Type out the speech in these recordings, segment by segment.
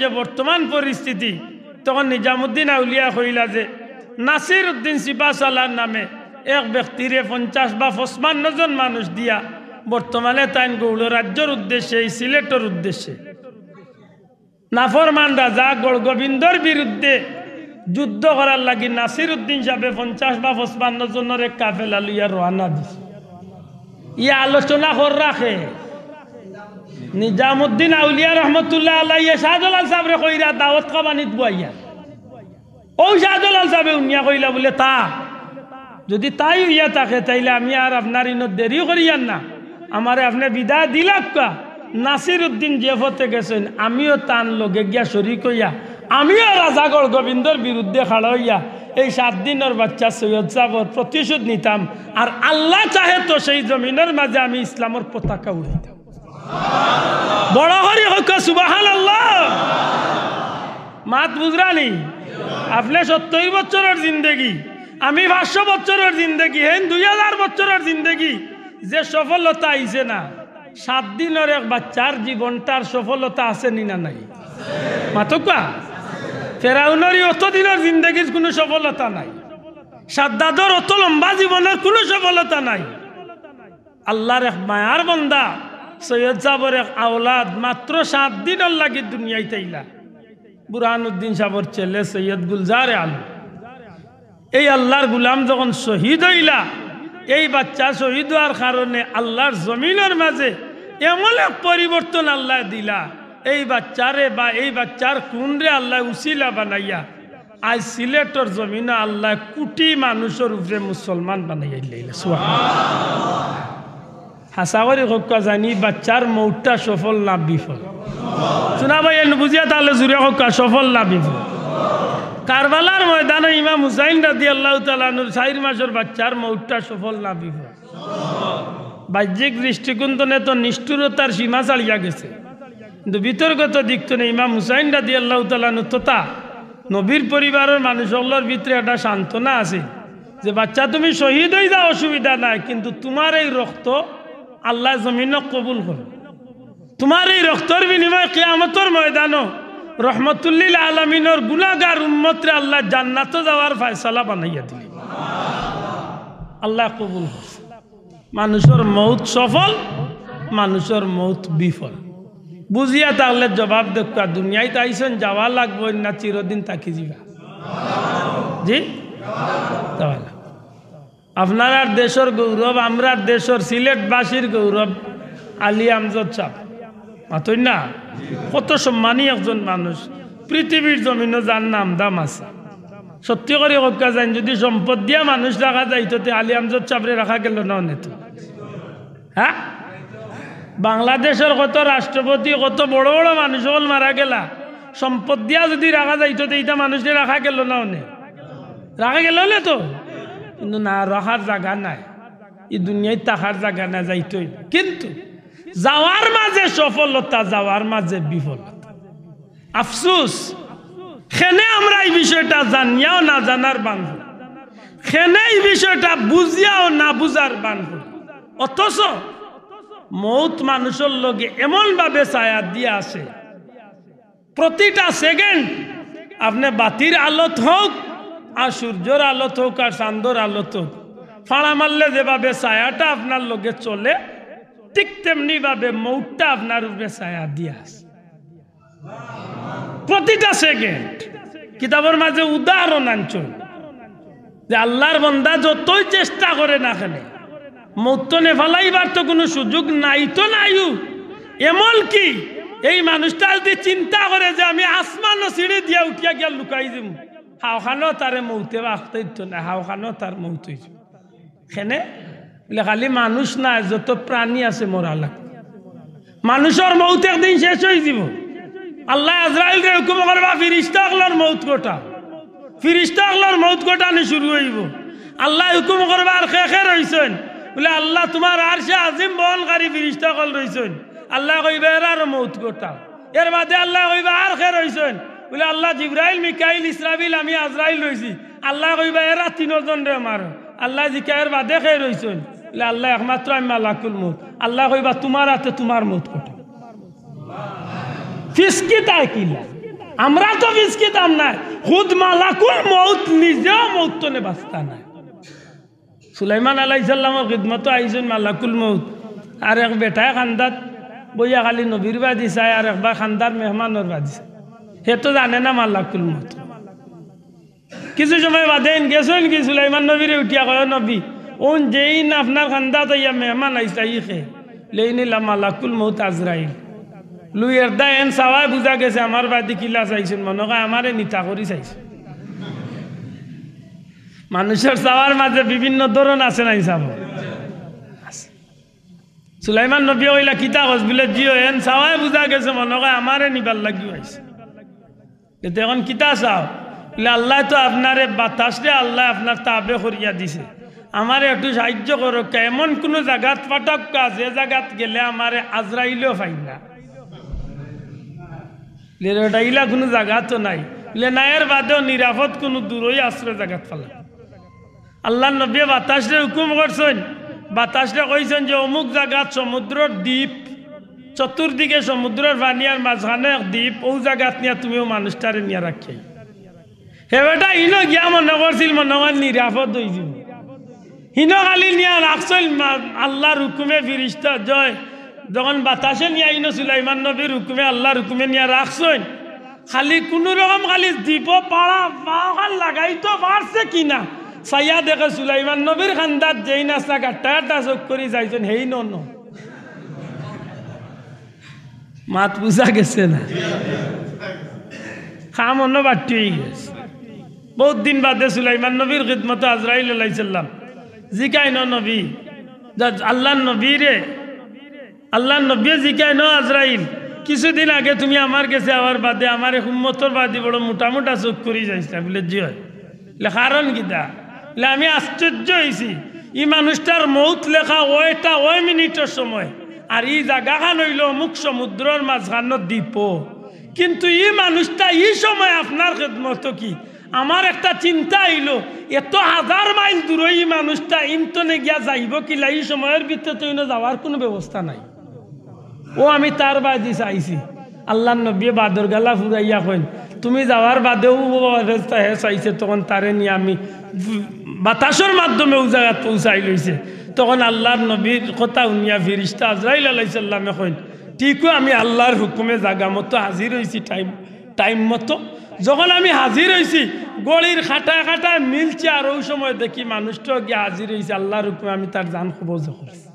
যে বর্তমান পরিস্থিতি, তখন নিজামুদ্দিন আউলিয়া কইলা যে নাসির উদ্দিন সিপাহসালার নামে এক ব্যক্তিরে 50 বা 55 জন মানুষ দিয়া বর্তমানে তাইন গৌড় রাজ্যের উদ্দেশ্যে, এই সিলেটের উদ্দেশ্যে নাফরমান রাজা গড়গোবিন্দর বিরুদ্ধে যুদ্ধ করার লাগি নাসির উদ্দিন সাহেব 50 বা 55 জনের এক কাফেলা লইয়া রওনা দিছে। ইয়া আলোচনা কর রাখে নিজামুদ্দিন আউলিয়া রহমতুল্লাহ আলাইহি শাহজালাল সাহেবরে কইরা দাওয়াত খাবানিত বইয়া। ও শাহজালাল সাহেব উনিয়া কইলা বলে তা যদি তাই হইয়া থাকে তাইলে আমি আর আপনার ইনত দেরি করিয়ান না, আমারে আপনি বিদায় দিলাক কা। নাসির উদ্দিন জেফতে গেছেন, আমিও তান লগে গিয়া শরিক হইয়া আমিও রাজাগড় গোবিন্দর বিরুদ্ধে খাড়া হইয়া এই 7 দিনের বাচ্চা সৈয়দ সাহর প্রতিশোধ নিতাম, আর আল্লাহ চাহে তো সেই জমিনের মাঝে আমি ইসলামের পতাকা উড়াইতাম। বড় হরি হোক সুবহানাল্লাহ। মাত বুঝরানি আপনি 70 বছরের জিন্দেগি, আমি 500 বছরের জিন্দেগি, হেন 2000 বছরের জিন্দেগি, যে সফলতা আইছে না 7 দিনের এক বাচ্চার জীবনটার সফলতা আছে নি না নাই? মাতকা ফেরাউনেরই অত দিনের জিন্দগির কোনো সফলতা নাই, সাদ্দাদর অত লম্বা জীবনের কোনো সফলতা নাই। আল্লাহর এক মায়ার বান্দা সৈয়দ সাহেবের এক আওলাদ মাত্র 7 দিনের লাগি দুনিয়ায় তাইলা বুরহানুদ্দিন সাহেবের ছেলে সৈয়দ গুলজারে আলম। এই আল্লাহর গুলাম যখন শহীদ হইলা, এই বাচ্চা শহীদ হওয়ার কারণে আল্লাহর জমিনের মাঝে এমন এক পরিবর্তন আল্লাহ দিলা, এই বাচ্চারে বা এই বাচ্চার কুনরে আল্লাহ উসিলা বানাইয়া আজ সিলেটের জমিনে আল্লাহ কোটি মানুষের উপরে মুসলমান বানাইয়া দিলেন। সুবহানাল্লাহ। হাসাওয়ারি হক্কা জানি বাচ্চার মৌটা সফল না বিফল? শোনা ভাই বুঝিয়া তাহলে জুড়ে হক্কা সফল না বিফল? কারবালার ময়দানে ইমাম হুসাইন রাদিয়াল্লাহু তাআলা আনহুর 4 মাসের বাচ্চার মৌটা সফল না বিফল? বাহ্যিক দৃষ্টিকোণ তো নিষ্ঠুরতার সীমা ছাড়িয়া গেছে, কিন্তু বিতর্কত দিক তো ইমাম হুসাইন রাদিয়াল্লাহু তাআলা আনহু তথা নবীর পরিবারের মানুষগুলোর ভিতরে একটা সান্ত্বনা আছে যে বাচ্চা তুমি শহীদ হয়ে যাও, অসুবিধা নাই, কিন্তু তোমার এই রক্ত আল্লাহ জমিনক কবুল করে। তোমার এই রক্তর বিনিময়ে কিয়ামতের ময়দানও রহমতুল্লিল আলামিনের গুনাহগার উম্মতরে আল্লাহ জান্নাতে যাওয়ার ফয়সালা বানাইয়া দিলেন। আল্লাহ কবুল করছে। মানুষের মৌত সফল, মানুষের মৌত বিফল। বুঝিয়া তাহলে জবাব দেখা, দুনিয়ায় তাইছেন যাওয়া লাগবো না চিরদিন তাকি যাবা? জি যাওয়া লাগবে। আপনার দেশের গৌরব, আমরা দেশের সিলেটবাসীর গৌরব আলী আমজদ সাহেব, মাতই না? কত সম্মানী একজন মানুষ, পৃথিবীর জমিনে যার নাম দাম আছে। সত্যি করে হকা যায় যদি সম্পদ দিয়া মানুষ রাখা যাইতো আলী আমজদ সাহেবরে রাখা গেল না অনেক। হ্যাঁ, বাংলাদেশের কত রাষ্ট্রপতি, কত বড় বড় মানুষ হল মারা গেলা, সম্পদ দিয়া যদি রাখা যাইতো এইটা মানুষকে রাখা গেল না অনেক, রাখা গেল না তো। কিন্তু না, রাখার জায়গা নাই, এই দুনিয়ায় থাকার জায়গা না, যাইতই। কিন্তু যাওয়ার মাঝে সফলতা, যাওয়ার মাঝে বিফলতা। আফসোস খেনে আমরা এই বিষয়টা জানিয়াও না জানার বান করি, খেনে এই বিষয়টা বুঝিয়াও না বুঝার বান করি। অথচ মৌত মানুষের লগে এমন ভাবে ছায়া দিয়ে আসে, প্রতিটা সেকেন্ড আপনি বাতির আলোত হোক আর সূর্যের আলোত হোক আর চাঁদর আলোত হোক, ফাড়া মারলে যেভাবে ছায়াটা আপনার লগে চলে, ঠিক তেমনি ভাবে মৌতটা আপনার উপরে ছায়া দিয়ে আসে প্রতিটা সেকেন্ড। কিতাবের মাঝে উদাহরণ আনছেন যে আল্লাহর বান্দা যতই চেষ্টা করে না কেন মৌত নেফালাইবার তো কোনো সুযোগ নাই তো নাইও। এমন কি এই মানুষটা যদি চিন্তা করে যে আমি আসমান সিঁড়ি দিয়া উঠিয়া গিয়া লুকাই দিব, হাওখানো তারে মৌতে বাঁচতে দিত না, হাওখানো তার মৌত হয়েছে। সেনে বলে খালি মানুষ না, যত প্রাণী আছে মরা লাগবে। মানুষের মৌত একদিন শেষ হয়ে যাব। আল্লাহ আজরাইলকে হুকুম করবা ফিরিস্তা আগলার মৌত গোটা, ফিরিস্তা আগলার মৌত গোটানি শুরু হইব। আল্লাহ হুকুম করবা আর খেখে রইছেন বলে আল্লাহ তোমার আর সে আজিম বহনকারী ফিরিস্তা কল রইছেন, আল্লাহ কইবা এর আর মৌত গোটা। এর বাদে আল্লাহ কইবা আর খে রইছেন বলে আল্লাহ জিব্রাইল মিকাইল ইসরাফিল আমি আজরাইল রইছি, আল্লাহ কইবা এরা 3 জন রে মার। আল্লাহ জিকায়ের বাদে খে রইছেন বলে আল্লাহ একমাত্র আমি মালাকুল মৌত, আল্লাহ কইবা তোমার হাতে তোমার মৌত গোটা। ফিসকি তাই কিলা আমরা তো বিস্কিতাম নাই, খুদ মালাকুল মউত নিজেও মউতনে বাস্তা নাই। সুলাইমান আলাইহিস সালামের খিদমত আইছেন মালাকুল মউত, আর এক বেটায় খান্দাত বইয়া খালি নবীর বাদি চায়, আর একবার খান্দার মেহমানের বাদি চায়। সে তো জানে না মালাকুল মউত। কিছু সময় বাদে গেছেন কি সুলাইমান নবীরে উঠিয়া কয়, নবী ওন যেই না আপনার খান্দাত ইয়া মেহমান আইসা ইখে লেই নিলাম মালাকুল মউত আজরাইল লুইয়ের দা এন চাওয়াই বুঝা গেছে আমার বাদি কিলা চাইছেন, মনে হয় আমারে নিতা করি চাইছে। মানুষের চাওয়ার মাঝে বিভিন্ন ধরন আছে নাই চাব। সুলাইমান নবী ওইলা কিতা কস বলে জিও এন চাওয়াই বুঝা গেছে মনে হয় আমারে নিবার লাগিও আইছে। কিন্তু এখন কিতা চাও বলে আল্লাহ তো আপনারে বাতাসরে আল্লাহ আপনার তাবে করিয়া দিছে, আমারে একটু সাহায্য করো, এমন কোনো জায়গাত পাঠক যে জায়গাত গেলে আমারে আজরাইলেও পাই না। ইলা কোনো জায়গা তো নাই, নায়ের বাদেও নিরাপদ কোনো দূরই আশ্রয় জায়গাত পালা। আল্লাহ নবী বাতাসরে হুকুম করছেন, বাতাসরে কইছেন যে অমুক জায়গাত সমুদ্রের দ্বীপ, চতুর্দিকে সমুদ্রের পানিয়ার মাঝখানে এক দ্বীপ, ও জায়গাত নিয়ে তুমিও মানুষটারে নিয়ে রাখি। হেবেটা ইনো গিয়া মনে করছিল মনে হয় নিরাপদ হয়ে যাব, হিনো খালি নিয়ে রাখছিল আল্লাহর হুকুমে ফিরিস্তা জয়। যখন বাতাসে নিয়ে আইনো সুলাইমান নবীর হুকুমে আল্লাহর হুকুমে নিয়ে রাখছেন, খালি কোনো রকম খালি দ্বীপ পাড়া পাখান লাগাইতো পারছে কিনা চাইয়া দেখে সুলাইমান নবীর খান্দাত যেই নাচা গাট্টা চোখ করে যাইছেন হেই ন মাত বুঝা গেছে না, খাম অন্য বাড়তি হয়ে গেছে। বহুত দিন বাদে সুলাইমান নবীর খিদমত আজরাইল আলাইহিস সালাম জিকাই নবী আল্লাহ নবী রে, আল্লাহ নবী জিকাই আজরাইল কিছুদিন আগে তুমি আমার কাছে আবার বাদে আমার উম্মতর বাদে বড় মোটা মোটা চোখ করে যাইছিলা বলে জি হয় কারণ কিতা আমি আশ্চর্য হয়েছি। ই মানুষটার মৌত লেখা ওইটা ওই মিনিটের সময়, আর ই জায়গাখান হইল অমুক সমুদ্রের মাঝখানো দ্বীপ, কিন্তু ই মানুষটা এই সময় আপনার খেদমত কি। আমার একটা চিন্তা হইল এত হাজার মাইল দূরে এই মানুষটা ইন্তনে গিয়া যাইব কিলা, এই সময়ের ভিতরে যাওয়ার কোনো ব্যবস্থা নাই। ও আমি তার বাদি চাইছি, আল্লাহ নবী বাদর গালা ফুরাইয়া কইন তুমি যাওয়ার বাদেও অবস্থা হে চাইছে, তখন তারে নিয়ে আমি বাতাসের মাধ্যমে ও জায়গাত পৌঁছাই লইছে। তখন আল্লাহর নবীর কথা শুনিয়া ফিরিস্তা আজরাইল আলাইহিস সালামে কইন ঠিকও আমি আল্লাহর হুকুমে জায়গা মতো হাজির হয়েছি টাইম মতো। যখন আমি হাজির হয়েছি গলির খাটায় খাটায় মিলছে, আর ওই সময় দেখি মানুষটা গিয়ে হাজির হয়েছে আল্লাহর হুকুমে, আমি তার জান খবর করছি।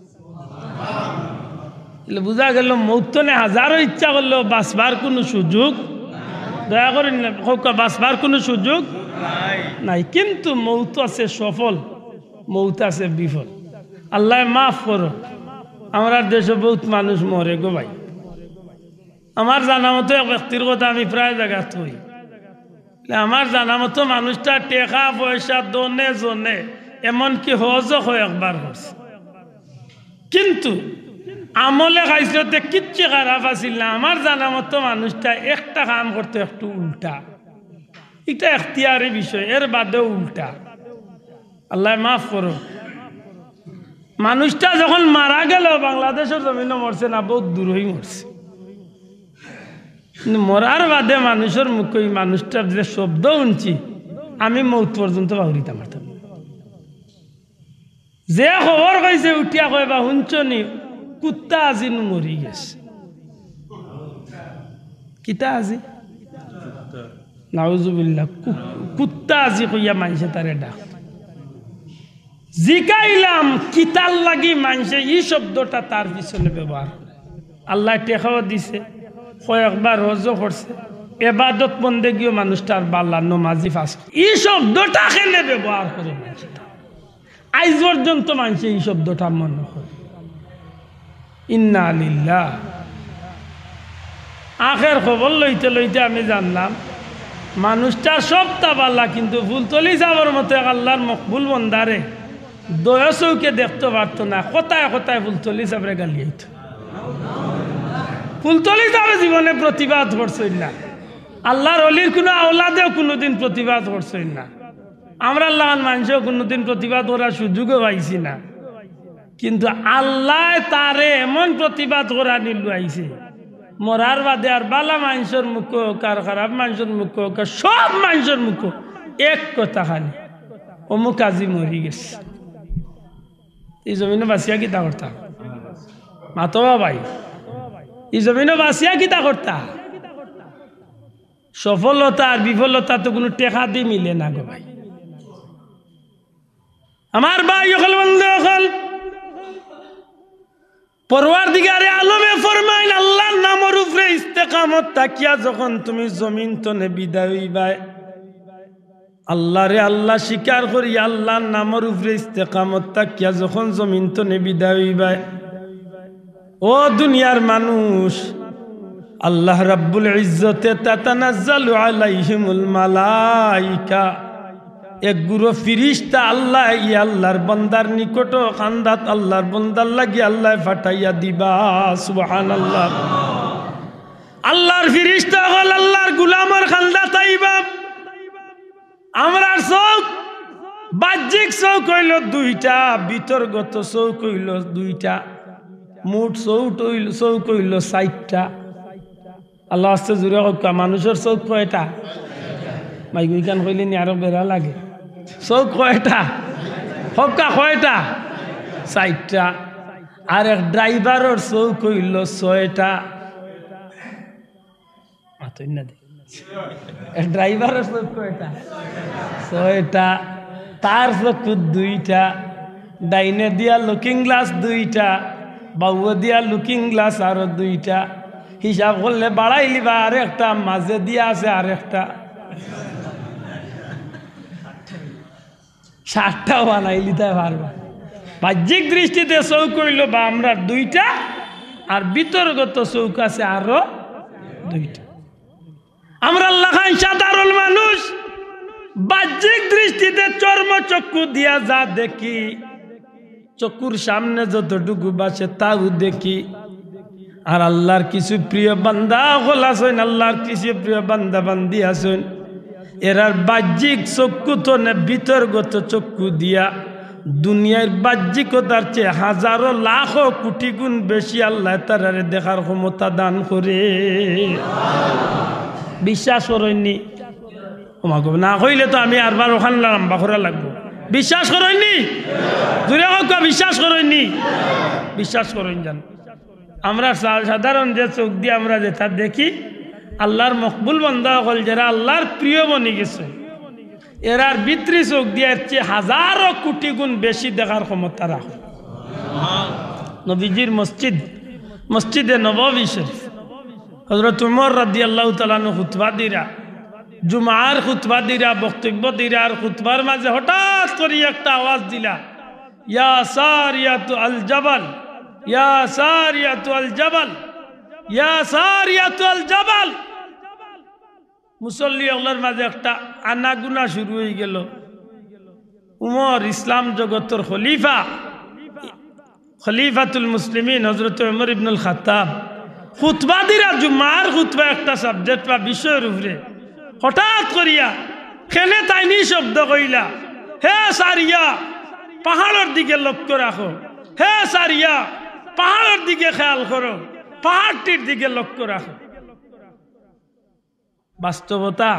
বুঝা গেল মৌতনে হাজারো ইচ্ছা করলেও বাঁচবার কোনো সুযোগ দয়া করেন না, বাঁচবার কোনো সুযোগ নাই। কিন্তু মৌত আছে সফল, মৌত আছে বিফল। আল্লাহ মাফ করো, আমরা দেশে বহুত মানুষ মরে গো ভাই। আমার জানা মতো এক ব্যক্তির কথা আমি প্রায় জায়গা থই, আমার জানা মতো মানুষটা টেকা পয়সা দনে জনে এমনকি হজও একবার হচ্ছে, কিন্তু আমলে খাইছিলতে কিচ্ছু খারাপ আছিল না। আমার জানা মতো মানুষটা একটা কাম করতে একটু উল্টা, এটা এখতিয়ারি বিষয়, এর বাদেও উল্টা। আল্লাহ মাফ করো। মানুষটা যখন মারা গেল বাংলাদেশের জমিনে মরছে না, বহুত দূরই মরছে, মরার বাদে মানুষের মুখে মানুষটার যে শব্দ শুনছি আমি মৌত পর্যন্ত বাহুরিতে পারতাম। যে খবর কইছে উঠিয়া কয় বা শুনছনি কুত্তা আজি মরি গেছে, কিতা আজি নাউজুবিল্লাহ কুত্তা আজি কইয়া মানছে তারে ডাক। জিকাইলাম কিতার লাগি মানছে এই শব্দটা তার পিছনে ব্যবহার করে। আল্লাহ টেকাও দিছে, কয়েকবার রোজও করছে, এবাদত বন্দেগীও মানুষটার বাল্লা নমাজি ফাঁস, এই শব্দটা খেলে ব্যবহার করে মানুষটা। আজ পর্যন্ত মানুষ এই শব্দটা মনে করে ইন্না লিল্লাহ। আখের খবর লইতে লইতে আমি জানলাম মানুষটা সবটা বাল্লা, কিন্তু ফুলতলি যাবার মতো আল্লাহর মকবুল বন্দারে দয়া চৌকে দেখতে পারত না, কোথায় কোথায় ফুলতলি চাবরে গালিয়াইত। ফুলতলি যাবে জীবনে প্রতিবাদ করছেন না, আল্লাহর অলির কোনো আওলাদেও কোনোদিন প্রতিবাদ করছেন না, আমরা আল্লাহর মানুষও কোনোদিন প্রতিবাদ করার সুযোগও পাইছি না। কিন্তু আল্লাহ তারে এমন প্রতিবাদ করা নিল আইছে মরার বাদে আর বালা মানুষের মুখ হোক আর খারাপ মানুষের মুখ হোক আর সব মানুষের মুখ এক কথা খালি অমুক আজি মরি গেছে। এই জমিনে বাঁচিয়া কিতা করতা মাতবা ভাই, এই জমিনে বাঁচিয়া কিতা করতা? সফলতা আর বিফলতা তো কোনো টেকা দিয়ে মিলে না গো ভাই। আমার ভাই অকল বন্ধু অকল পরওয়ারদিগারে আলমে ফরমাইন আল্লাহর নামের উপরে ইস্তেকামত তাকিয়া যখন তুমি জমিন তনে বিদায় হইবাই, আল্লাহরে আল্লাহ স্বীকার করি আল্লাহর নামের উপরে ইস্তেকামত তাকিয়া যখন জমিন তনে বিদায় হইবাই, ও দুনিয়ার মানুষ, আল্লাহ রাব্বুল ইজ্জতে তাতানাজ্জালু আলাইহিমুল মালাইকা, এক গুরু ফিরিস্তা আল্লাহ ই আল্লাহর বান্দার নিকট খান্দাত আল্লাহর বান্দার লাগি আল্লাহ ফাটাইয়া দিবা। সুবহানাল্লাহ। আল্লাহর ফিরিস্তা হল আল্লাহর গোলামের খান্দাত আইবা। আমরার চৌক বাহ্যিক চৌক হইল দুইটা, বিতর্গত চৌক হইল দুইটা, মোট চৌক হইল 4টা। আল্লাহ আস্তে জুড়ে হোক মানুষের চৌক কয়টা? মাইগুই গান কইলে নি আরো বেড়া লাগে। চৌক কয়টা? হকা কয়টা? 4টা। আর এক ড্রাইভারের চৌক হইল 6টা। ড্রাইভারের চৌক কয়টা? 6টা। তার চৌক 2টা, ডাইনে দিয়া লুকিং গ্লাস 2টা, বাউয়া দিয়া লুকিং গ্লাস আরো 2টা। হিসাব করলে বাড়াই লিবা আর একটা, মাঝে দিয়া আছে আর একটা, 7টাও বানাই লিতে পারবা। বাহ্যিক দৃষ্টিতে চৌক হইল বা আমরা 2টা, আর বিতর্গত চৌক আছে আরো 2টা। আমরা লাখান সাধারণ মানুষ বাহ্যিক দৃষ্টিতে চর্মচক্ষু দিয়া যা দেখি, চক্ষুর সামনে যতটুকু বাসে তাও দেখি। আর আল্লাহর কিছু প্রিয় বান্দা হল আছেন, আল্লাহর কিছু প্রিয় বান্দা বান্দি আছেন, এরার বাহ্যিক চক্ষু তো না বিতর্গত চক্ষু দিয়া দুনিয়ার বাহ্যিকতার চেয়ে হাজারো লাখো কোটি গুণ বেশি আল্লাহ তারারে দেখার ক্ষমতা দান করে। বিশ্বাস করেননি? না কইলে তো আমি আরবার ওখান লম্বা করা লাগবো। বিশ্বাস করেননি? দূরে হোক বিশ্বাস করেননি? বিশ্বাস করেন জান। আমরা সাধারণ যে চোখ দিয়ে আমরা যেটা দেখি, আল্লাহর মকবুল বান্দা হল যারা আল্লাহর প্রিয় বনি গেছে, এরার ভিতরি চোখ দিয়ে চেয়ে হাজারো কোটি গুণ বেশি দেখার ক্ষমতা রাখে। নবীজির মসজিদে নববী শরীফ হযরত উমর রাদিয়াল্লাহু তাআলা আনহু খুতবা দিরা, জুমার খুতবা দিরা, বক্তব্য দিরা, আর খুতবার মাঝে হঠাৎ করে একটা আওয়াজ দিলা, ইয়া সারিয়াতু আল জাবাল, ইয়া সারিয়াতু আল জাবাল, ইয়া সারিয়াতু আল জাবাল। মুসল্লি ওগুলোর মাঝে একটা আনাগুনা শুরু হয়ে গেল। উমর ইসলাম জগতের খলিফাতুল মুসলিমিন হযরত উমর ইবনুল খাত্তাব খুতবা দিরা, জুমার খুতবা একটা সাবজেক্ট বা বিষয়ের উপরে হঠাৎ করিয়া খেলে তাইনি শব্দ কইলা, হে সারিয়া পাহাড়ের দিকে লক্ষ্য রাখো, হে সারিয়া পাহাড়ের দিকে খেয়াল করো, পাহাড়টির দিকে লক্ষ্য রাখো। বাস্তবতা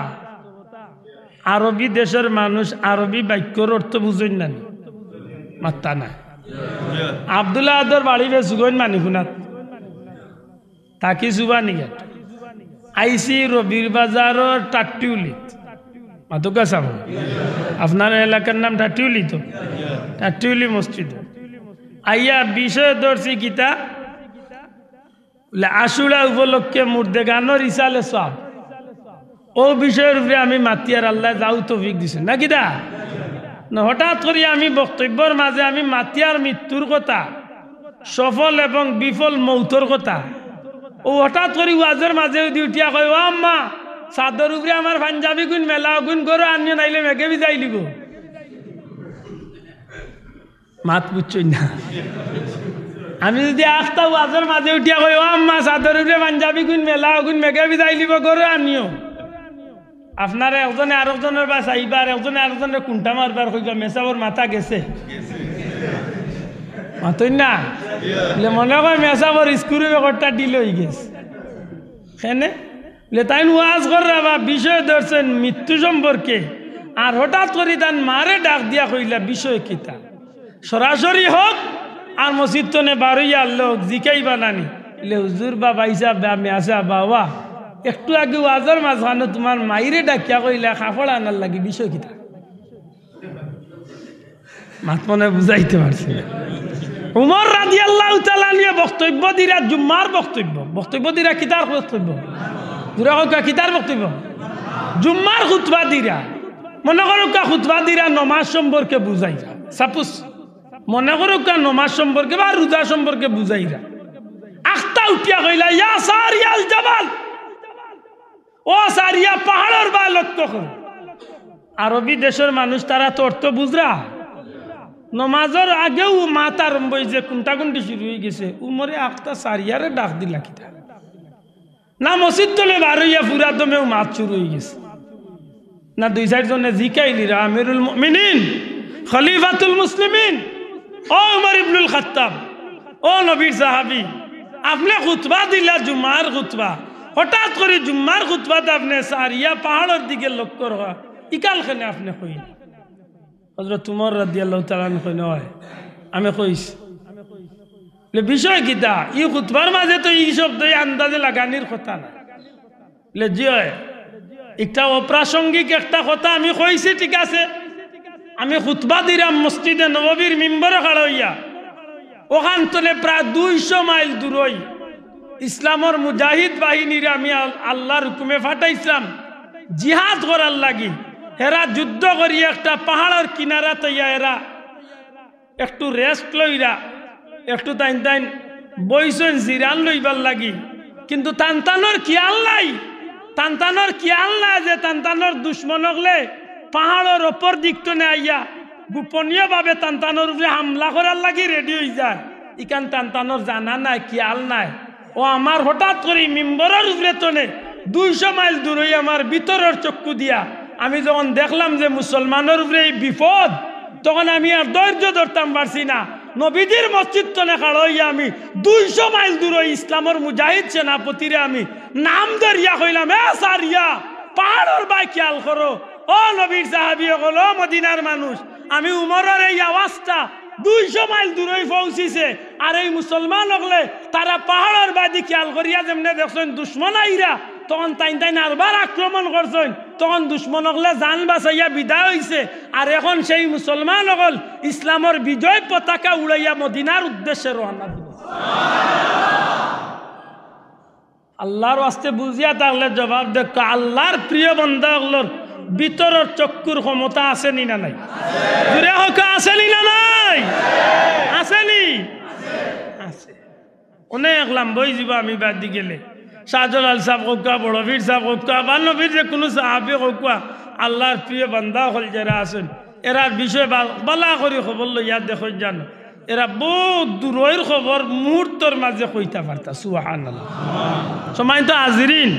আরবি দেশের মানুষ আরবি বাক্যর অর্থ বুঝেন না, মাত্তা না। আব্দুল্লাহ আদর বাড়ি বে সুগন মানি শুনাত তাকি সুবানি গেট আইসি রবির বাজারের টাট্টিউলিত মাতুকা সাহ, আপনার এলাকার নাম টাট্টিউলি? তো টাট্টিউলি মসজিদ আইয়া বিষয় ধরছি গীতা আশুরা উপলক্ষে মুর্দে গানোর ইসালে সব ও বিষয়ের উপরে আমি মাতিয়ার আল্লাহ যাও তৌফিক দিছেন না কিদা না। হঠাৎ করে আমি বক্তব্যের মাঝে আমি মাতিয়ার মৃত্যুর কথা, সফল এবং বিফল মৌতর কথা, ও হঠাৎ করে ওয়াজের মাঝে উঠিয়া কয়, ও আম্মা চাদর উপরে আমার পাঞ্জাবি গুণ মেলা গুণ করো, আনিয়ে নাইলে মেঘে বিজাই লিব। মাত বুঝছই না। আমি যদি আখতা ওয়াজের মাঝে উঠিয়া কই, ও আম্মা চাদর উপরে পাঞ্জাবি গুণ মেলা গুণ মেঘে বিজাই লিব করো, আনিও। আপনারা একজনে আরেকজনের বা চাইবার, একজনে আরেকজনের কুণ্ঠা মারবার কইবা মেসাবর মাথা গেছে মাতই না, মনে হয় মেসাবর স্ক্রু ব্যাপারটা ডিল হয়ে গেছে। কেনে তাই ওয়াজ করা বা বিষয় ধরছেন মৃত্যু সম্পর্কে, আর হঠাৎ করে তার মারে ডাক দিয়া কইলা বিষয় কিতা সরাসরি হোক আর মসজিদ তনে বারইয়া লোক জিকাই বানানি হুজুর বাবা হিসাব আমি আসা বাবা একটু আগে ওয়াজের মাঝখানে তোমার মাইরে ডাকিয়া কইলা কাপড় আনার লাগি বিষয় কিতা মাত মনে বুঝাইতে পারছি না। উমর রাদিয়াল্লাহু তাআলা নিয়ে বক্তব্য দিরা জুম্মার বক্তব্য দিরা কিতার বক্তব্য দুরা কা কিতার বক্তব্য জুম্মার খুতবা দিরা মনে করো কা খুতবা দিরা নমাজ সম্পর্কে বুঝাইরা সাপোজ মনে করো কা নমাজ সম্পর্কে বা রোজা সম্পর্কে বুঝাইরা আখতা উঠিয়া কইলা ইয়া সারিয়াল জাবাল ও সারিয়া পাহাড়ের বা লক্ষ্য করো। আরবি দেশের মানুষ তারা তো অর্থ বুঝরা নমাজের আগেও মাত আরম্ভ হয়েছে কোনটা কোনটি শুরু হয়ে গেছে উমরে আখতা সারিয়ারে ডাক দিলা কিতা না মসজিদ তলে বার হইয়া পুরা দমেও মাত শুরু হয়ে গেছে না দুই চারজনে জিকাইলিরা আমিরুল মুমিনিন খলিফাতুল মুসলিমিন ও উমর ইবনুল খাত্তাব ও নবীর সাহাবী আপনি খুতবা দিলা জুমার খুতবা হঠাৎ করে জুম্মার খুতবাতে আপনি সারিয়া পাহাড়ের দিকে লক্ষ্য রাখা ইকালখানে আপনি কই হযরত উমর রাদিয়াল্লাহু তাআলা কই নয় আমি কইছি বিষয় কিতা ই খুতবার মাঝে তো এই শব্দ আন্দাজে লাগানির কথা না জি হয় একটা অপ্রাসঙ্গিক একটা কথা আমি কইছি ঠিক আছে আমি খুতবা দিলাম মসজিদে নববীর মিম্বরে খাড়া হইয়া ওখান থেকে প্রায় 200 মাইল দূরই ইসলামর মুজাহিদ বাহিনীর আমি আল্লাহর হুকুমে ফাটাইছিলাম জিহাদ করার লাগি এরা যুদ্ধ করি একটা পাহাড়ের কিনারা তৈয়া এরা একটু রেস্ট লইরা একটু তাইন তাইন বইছেন জিরান লইবার লাগি কিন্তু তান্তানোর খেয়াল নাই যে তান্তানোর দুশ্মন হলে পাহাড়ের ওপর দিকটো নে আইয়া গোপনীয় ভাবে তান্তানোর উপরে হামলা করার লাগি রেডি হয়ে যায় ইকান তান্তানোর জানা নাই খেয়াল নাই ও আমার হঠাৎ করে মিম্বরের উপরে তনে 200 মাইল দূরে আমার ভিতরের চক্ষু দিয়া আমি যখন দেখলাম যে মুসলমানের উপরে এই বিপদ তখন আমি আর ধৈর্য ধরতাম পারছি না নবীজির মসজিদ তনে খাড়া হইয়া আমি 200 মাইল দূরে ইসলামের মুজাহিদ সেনাপতিরে আমি নাম ধরিয়া কইলাম এ সারিয়া পাহাড়ের বাই খেয়াল করো ও নবীর সাহাবী হল মদিনার মানুষ আমি উমরের এই আওয়াজটা 200 মাইল দূরে পৌঁছিছে আর এই মুসলমান হলে তারা পাহাড়ের বাদি খেয়াল করিয়া যেমনে দেখছেন দুশ্মন আইরা তখন তাইন আরবার আক্রমণ করছেন তখন দুশ্মন হলে জান বাঁচাইয়া বিদায় হয়েছে আর এখন সেই মুসলমান হল ইসলামের বিজয় পতাকা উড়াইয়া মদিনার উদ্দেশ্যে রওনা দিল। আল্লাহর ওয়াস্তে বুঝিয়া থাকলে জবাব দেখো আল্লাহর প্রিয় বান্দা হলোর ভিতরের চক্ষুর ক্ষমতা আসেনি না নাই জুড়ে হোক আসেনি না নাই আসেনি আছে অনেক লাম্বই যাব আমি বাদ দি গেলে শাহজালাল সাহেব কোকা বড়বীর সাহেব কোকা বা নবীর যে কোনো সাহাবী কোকা আল্লাহর প্রিয় বান্দা হল যারা আছেন এরার বিষয় বালা করে খবর লইয়া দেখো জানো এরা বহুত দূরের খবর মুহূর্তের মাঝে কইতা পারতা সুবহানাল্লাহ। সম্মানিত হাজিরিন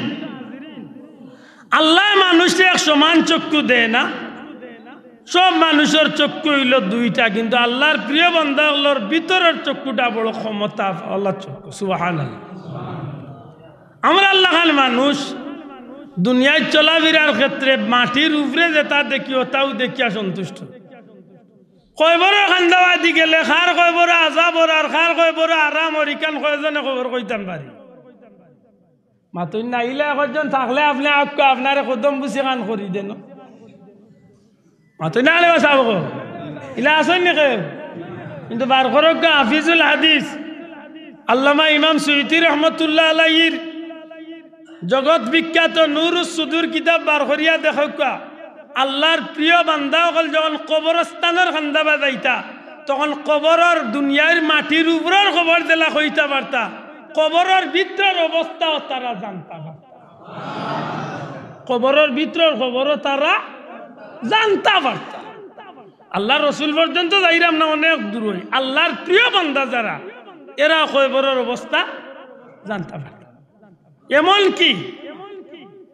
আল্লাহ মানুষকে এক সমান চক্ষু দেয় না সব মানুষের চক্ষু হইল দুইটা কিন্তু আল্লাহর প্রিয় বান্দা হলোর ভিতরের চক্ষুটা বড় ক্ষমতা আল্লাহর চক্ষু সুবহানাল্লাহ। আমরা আল্লাহ মানুষ দুনিয়ায় চলাফেরার ক্ষেত্রে মাটির উপরে যেটা দেখি ওটাও দেখিয়া সন্তুষ্ট কয় বড় খান্দাবাদি গেলে খার কয় বড় আজাবর আর খার কয় বড় আরাম অরিকান কয়জনে খবর কইতাম পারি মাতুন নাইলে একজন থাকলে আপনি আপনার কদম বুঝি কান করি দেন মাতুন নাইলে চাব ইলা আসেন নাকি কিন্তু বার করক হাফিজুল হাদিস আল্লামা ইমাম সুয়ুতি রহমতুল্লাহ আলাইহির জগৎ বিখ্যাত নুরুস সুদূর কিতাব বার করিয়া দেখক আল্লাহর প্রিয় বান্দা হল যখন কবরস্থানের খান্দা বাজাইতা তখন কবরের দুনিয়ার মাটির উপরের খবর দিলা কইতা পারতা কবরের ভিতরের অবস্থাও তারা জানতা পারতা কবরের ভিতরের খবরও তারা জানতা পারতা আল্লাহ রসুল পর্যন্ত যাইরাম না অনেক দূর হই আল্লাহর প্রিয় বান্দা যারা এরা কবরের অবস্থা জানতা পারতা এমনকি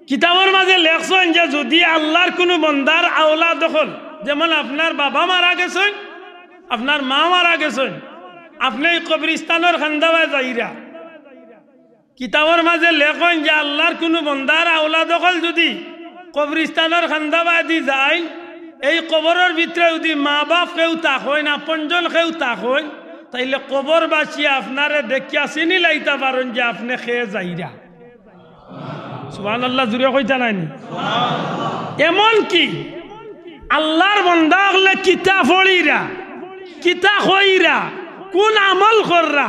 কিতাবের মাঝে লেখছেন যে যদি আল্লাহর কোনো বান্দার আওলাদ হল যেমন আপনার বাবা মারা গেছেন আপনার মা মারা গেছেন আপনি কবরস্থানের খান্দাবায় যাইরা কিতাবের মাঝে লেখন যে আল্লাহর কোনো বন্দার আওলাদ হল যদি কবরিস্তানের খান্দাবাদি যায়, এই কবরের ভিতরে যদি মা বাপ কেউ তাক হয় না, আপনজন কেউ তাক হয়, তাইলে কবরবাসী আপনারে দেখিয়া চিনি লাইতে পারেন যে আপনি খেয়ে যাইরা। সুবহানাল্লাহ, জুড়ে কইতা নাইনি? এমন কি আল্লাহর বন্দা হলে কিতা ফড়িরা, কিতা হইরা, কোন আমল কররা,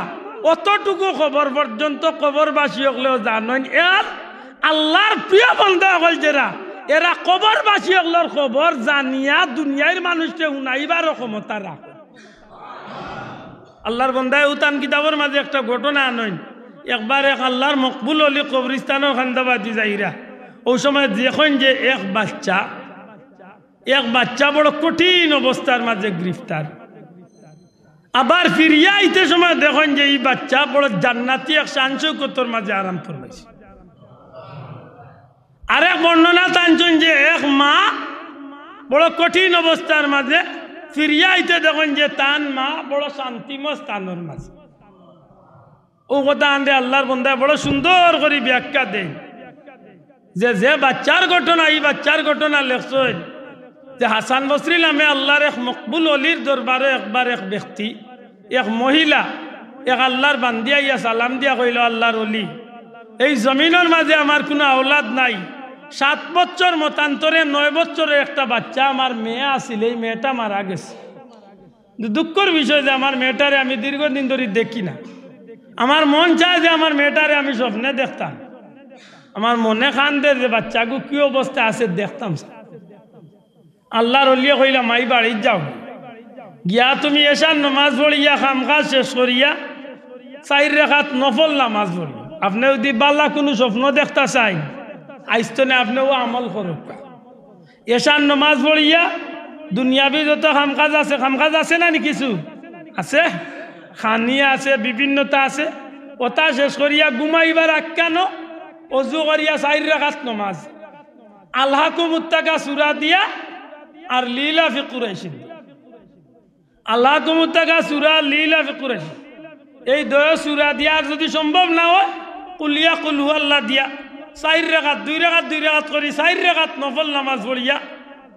অতটুকু খবর পর্যন্ত কবরবাসী হলেও জানেন। এর আল্লাহর প্রিয় বন্দা হল যারা, এরা কবরবাসী হলের খবর জানিয়া দুনিয়ার মানুষকে শুনাইবার ক্ষমতা রাখে। আল্লাহর বন্দায় উতান কিতাবের মাঝে একটা ঘটনা আনইন। একবার এক আল্লাহর মকবুল অলি কবরিস্তানের খান্দাবাদি যাইরা, ওই সময় দেখেন যে এক বাচ্চা বড় কঠিন অবস্থার মাঝে গ্রেফতার। আবার ফিরিয়া আইতে সময় দেখেন যে এই বাচ্চা বড় জান্নাতি এক শান-শৌকতের মাঝে আরাম ফরমাইছে। আরেক বর্ণনা টানছেন যে এক মা বড় কঠিন অবস্থার মাঝে ফিরিয়া আইতে দেখেন যে তান মা বড় শান্তিময় স্থানের মাঝে। ও কথা আনলে আল্লাহর বন্দায় বড় সুন্দর করে ব্যাখ্যা দেন যে বাচ্চার ঘটনা, এই বাচ্চার ঘটনা লেখছেন যে হাসান বসরি নামে আল্লাহর এক মকবুল অলির দরবারে একবার এক ব্যক্তি, এক মহিলা, এক আল্লাহর বান্দিয়া ইয়া সালাম দিয়া কইল, আল্লাহর অলি, এই জমিনের মাঝে আমার কোনো আওলাদ নাই। 7 বছর মতান্তরে 9 বছরের একটা বাচ্চা আমার মেয়ে আছিল, এই মেয়েটা মারা গেছে। দুঃখের বিষয় যে আমার মেয়েটারে আমি দীর্ঘদিন ধরে দেখি না। আমার মন চায় যে আমার মেয়েটারে আমি স্বপ্নে দেখতাম। আমার মনে খান দে যে বাচ্চাগু কি অবস্থা আছে দেখতাম। আল্লাহর অলিয়ে কইলা, মাই বাড়ি যাও, গিয়া তুমি এশার নমাজ পড়িয়া খামখাজ শেষ করিয়া 4 রাকাত নফল নামাজ পড়ি। আপনি যদি বাল্লা কোনো স্বপ্ন দেখতে চাই, আইস্তনে আপনিও আমল করুক। এশার নমাজ পড়িয়া দুনিয়াবি যত খামকাজ আছে না নি? কিছু আছে, খানিয়া আছে, বিভিন্নতা আছে। ওটা শেষ করিয়া ঘুমাইবার আখ্যানো অজু করিয়া 4 রাকাত নমাজ, আল্লাহকু মুত্তাকা সূরা দিয়া আর লীলা ফি কুরাইশ, আল্লাহকু মুত্তাকা সূরা লীলা ফি কুরাইশ, এই 2 সূরা দিয়া। আর যদি সম্ভব না হয় কুলিয়া কুল হুয়াল্লাহ দিয়া 4 রাকাত 2 রাকাত করি 4 রাকাত নফল নামাজ পড়িয়া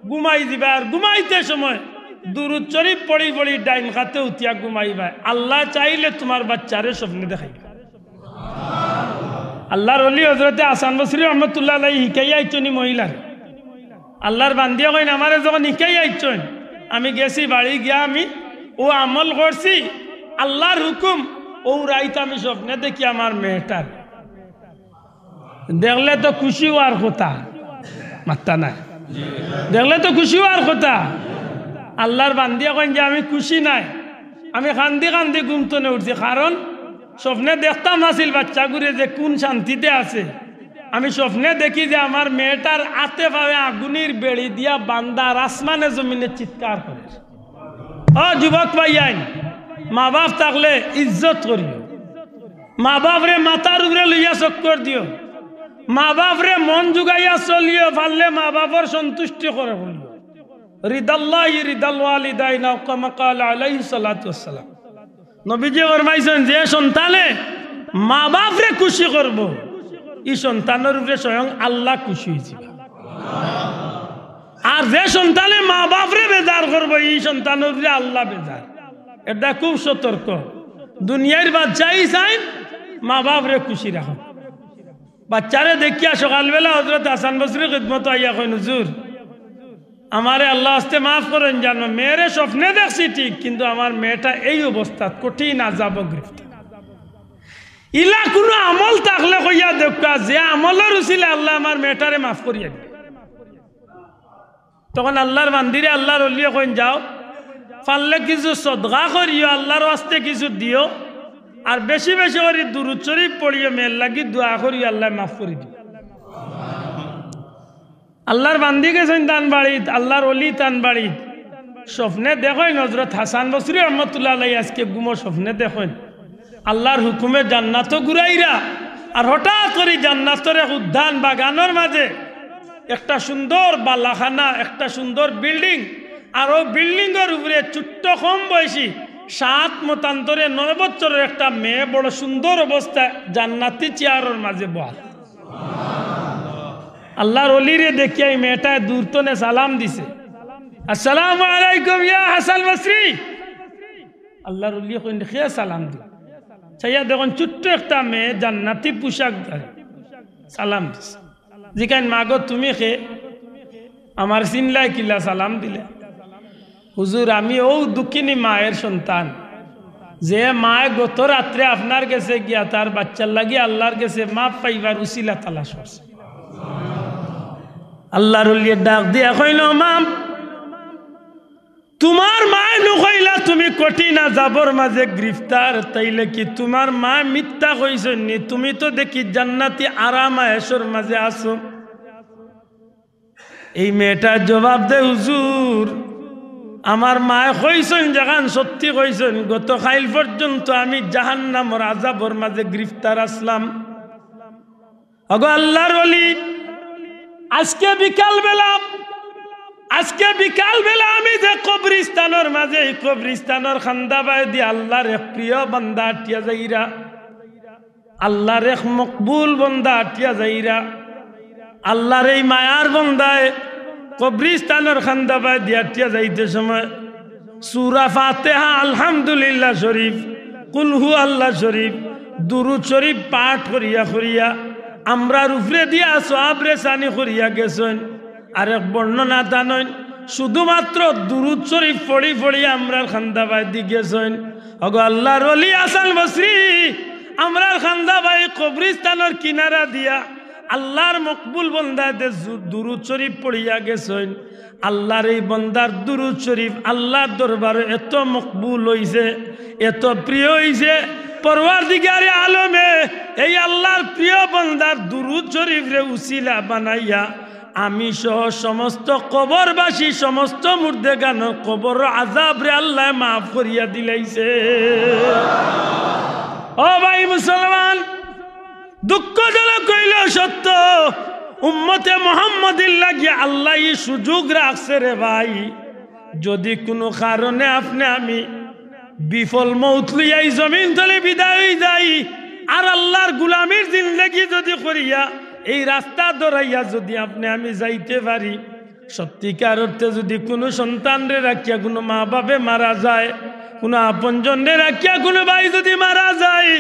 ঘুমাই দিবা। আর ঘুমাইতে সময় দুরূদ শরীফ পড়ি পড়ি ডাইন খাতে উঠিয়া ঘুমাইবা। আল্লাহ চাইলে তোমার বাচ্চারে স্বপ্নে দেখাইবা। আল্লাহর ওলি হযরতে হাসান বসরি রহমাতুল্লাহ আলাইহি হিকাই আইছনি মহিলার। আল্লাহর বান্দিয়া কইন, আমারে যখন হিকাই আইছন, আমি গেছি বাড়ি গিয়া আমি ও আমল করছি, আল্লাহর হুকুম ও রাইতে আমি স্বপ্নে দেখি আমার মেয়েটার। দেখলে তো খুশি হওয়ার কথা, মাত্তা নাই, দেখলে তো খুশি হওয়ার কথা। আল্লাহর বান্দিয়া কইন যে আমি খুশি নাই, আমি কান্দি কান্দি ঘুমতনে উঠছি, কারণ স্বপ্নে দেখতাম আসিল বাচ্চা ঘুরে যে কোন শান্তিতে আছে। আমি স্বপ্নে দেখি যে আমার মেয়েটার আতে পাবে আগুনের বেড়ি দিয়া বান্দার আসমানে জমিনে চিৎকার করে। ও যুবক ভাইয়াইন, মা বাপ থাকলে ইজ্জত করিও, মা বাপ রে মাথার উপরে লইয়া চক্কর দিও, মা বাপ রে মন জুগাইয়া চলিও, পারলে মা বাপর সন্তুষ্টি করে বলিও। রিদাল্লাহি রিদাল ওয়ালিদাইন কামা ক্বালা আলাইহিস সালাতু ওয়াস সালাম। নবীজি ফরমাইছেন যে সন্তানে মা বাপ রে খুশি করব, এই সন্তানের উপরে স্বয়ং আল্লাহ খুশি হয়েছিল। আর যে সন্তানে মা বাপ রে বেজার করব, এই সন্তানের উপরে আল্লাহ বেজার। এটা খুব সতর্ক। দুনিয়ার বাচ্চাই চাই মা বাপ রে খুশি রাখো। বাচ্চারে দেখিয়া সকালবেলা হযরত হাসান বসরি খিদমত আইয়া কইন, হুজুর আমারে আল্লাহ আস্তে মাফ করেন, জানো মেয়েরে স্বপ্নে দেখছি ঠিক, কিন্তু আমার মেয়েটা এই অবস্থা কঠিন আযাব গ্রেফতার। ইলা কোনো আমল থাকলে কইয়া দেখা, যে আমলের উসিলে আল্লাহ আমার মেয়েটারে মাফ করিয়া দিবে। তখন আল্লাহর বান্দিরে আল্লাহর ওলিয়ে কইন, যাও পারলে কিছু সদকা করিও, আল্লাহর ওয়াস্তে কিছু দিও, আর বেশি বেশি করে দুরূদ শরীফ পড়িও, মেয়ের লাগি দোয়া করিও, আল্লাহ মাফ করে দিবে। আল্লাহর বান্দি গেছেন তান বাড়িত, আল্লাহর ওলি তান বাড়িত, স্বপ্নে দেখেন হযরত হাসান বসরি রহমাতুল্লাহ আলাইহি আজকে গুমো স্বপ্নে দেখেন আল্লাহর হুকুমে জান্নাত ঘুরাইরা, আর হঠাৎ করে জান্নাতের এক উদ্যান বাগানের মাঝে একটা সুন্দর বালাখানা, একটা সুন্দর বিল্ডিং, আর ওই বিল্ডিংয়ের উপরে ছোট্ট কম বয়সী 7 মতান্তরে 9 বছরের একটা মেয়ে বড় সুন্দর অবস্থায় জান্নাতি চেয়ারের মাঝে বল আল্লাহর ওলিরে দেখিয়া এই মেয়েটায় দূরতনে সালাম দিছে, আসসালামু আলাইকুম ইয়া হাসান বসরি। আল্লাহর ওলি কইন খেয়ে সালাম দি চাইয়া দেখুন ছোট্ট একটা মেয়ে জান্নাতি পোশাক ধরে সালাম দিছে। জিকান মাগো তুমি খে আমার চিনলাই কিলা সালাম দিলে? হুজুর আমি ও দুঃখিনী মায়ের সন্তান, যে মায় গত রাত্রে আপনার কাছে গিয়া তার বাচ্চার লাগি আল্লাহর কাছে মাপ পাইবার উসিলা তালাশ করছে। আল্লাহর ওলিয়ে ডাক দিয়া কইল, মা তোমার মায় নকইলা তুমি কঠিন আযাবের মাঝে গ্রেফতার, তাইলে কি তোমার মা মিথ্যা কইছেন নি? তুমি তো দেখি জান্নাতি আরাম আয়েশের মাঝে আছো। এই মেয়েটা জবাব দে, হুজুর আমার মায় কইছেন যখন সত্যি কইছেন, গত কাল পর্যন্ত আমি জাহান্নামের আযাবের মাঝে গ্রেফতার আসলাম। ওগো আল্লাহর ওলি, আজকে বিকাল বেলা আমি যে কবরিস্তানের মাঝে এই কবরিস্তানের খান্দাবাই দিয়ে আল্লাহর এক প্রিয় বান্দা আটিয়া যাইরা, আল্লাহর এক মকবুল বান্দা আটিয়া যাইরা, আল্লাহর এই মায়ার বান্দায় কবরিস্তানের খান্দাবাই দিয়ে আটিয়া যাইতে সময় সূরা ফাতিহা, আলহামদুলিল্লাহ শরীফ, কুল হু আল্লাহ শরীফ, দুরূদ শরীফ পাঠ করিয়া আমরার উপরে দিয়া সওয়াবরে সানি করিয়া গেছেন। আরেক বর্ণনা জানেন শুধুমাত্র দুরূদ শরীফ পড়ি আমরার খান্দাবাই দি গেছেন। ওগো আল্লাহর ওলি হাসান বসরি, আমরার খান্দাবাই কবরিস্তানের কিনারা দিয়া আল্লাহর মকবুল বান্দাদের দুরূদ শরীফ পড়িয়া গেছেন। আল্লাহর এই বান্দার দুরূদ শরীফ আল্লাহর দরবারে এত মকবুল হইছে, এত প্রিয় হইছে, পরওয়ারদিগারে আলমে এই আল্লাহর প্রিয় বান্দার দুরূদ শরীফ রে উসিলা বানাইয়া আমি সহ সমস্ত কবরবাসী, সমস্ত মুর্দেগানো কবর আযাব রে আল্লাহ মাফ করিয়া দিলাইছে। ও ভাই মুসলমান, দুঃখজনক কইল সত্য, উম্মতে মুহাম্মাদির লাগি আল্লাহ এই সুযোগ রাখছে রে ভাই। যদি কোনো কারণে আমি বিফল মৌত লইয়াই জমিন তলে বিদায় হয়ে যাই, আর আল্লাহর গুলামির জিন্দেগি যদি করিয়া এই রাস্তা ধরাইয়া যদি আমি যাইতে পারি, সত্যিকার অর্থে যদি কোনো সন্তানরে রাখিয়া কোনো মা বাপে মারা যায়, কোনো আপনজনরে রাখিয়া কোনো ভাই যদি মারা যায়,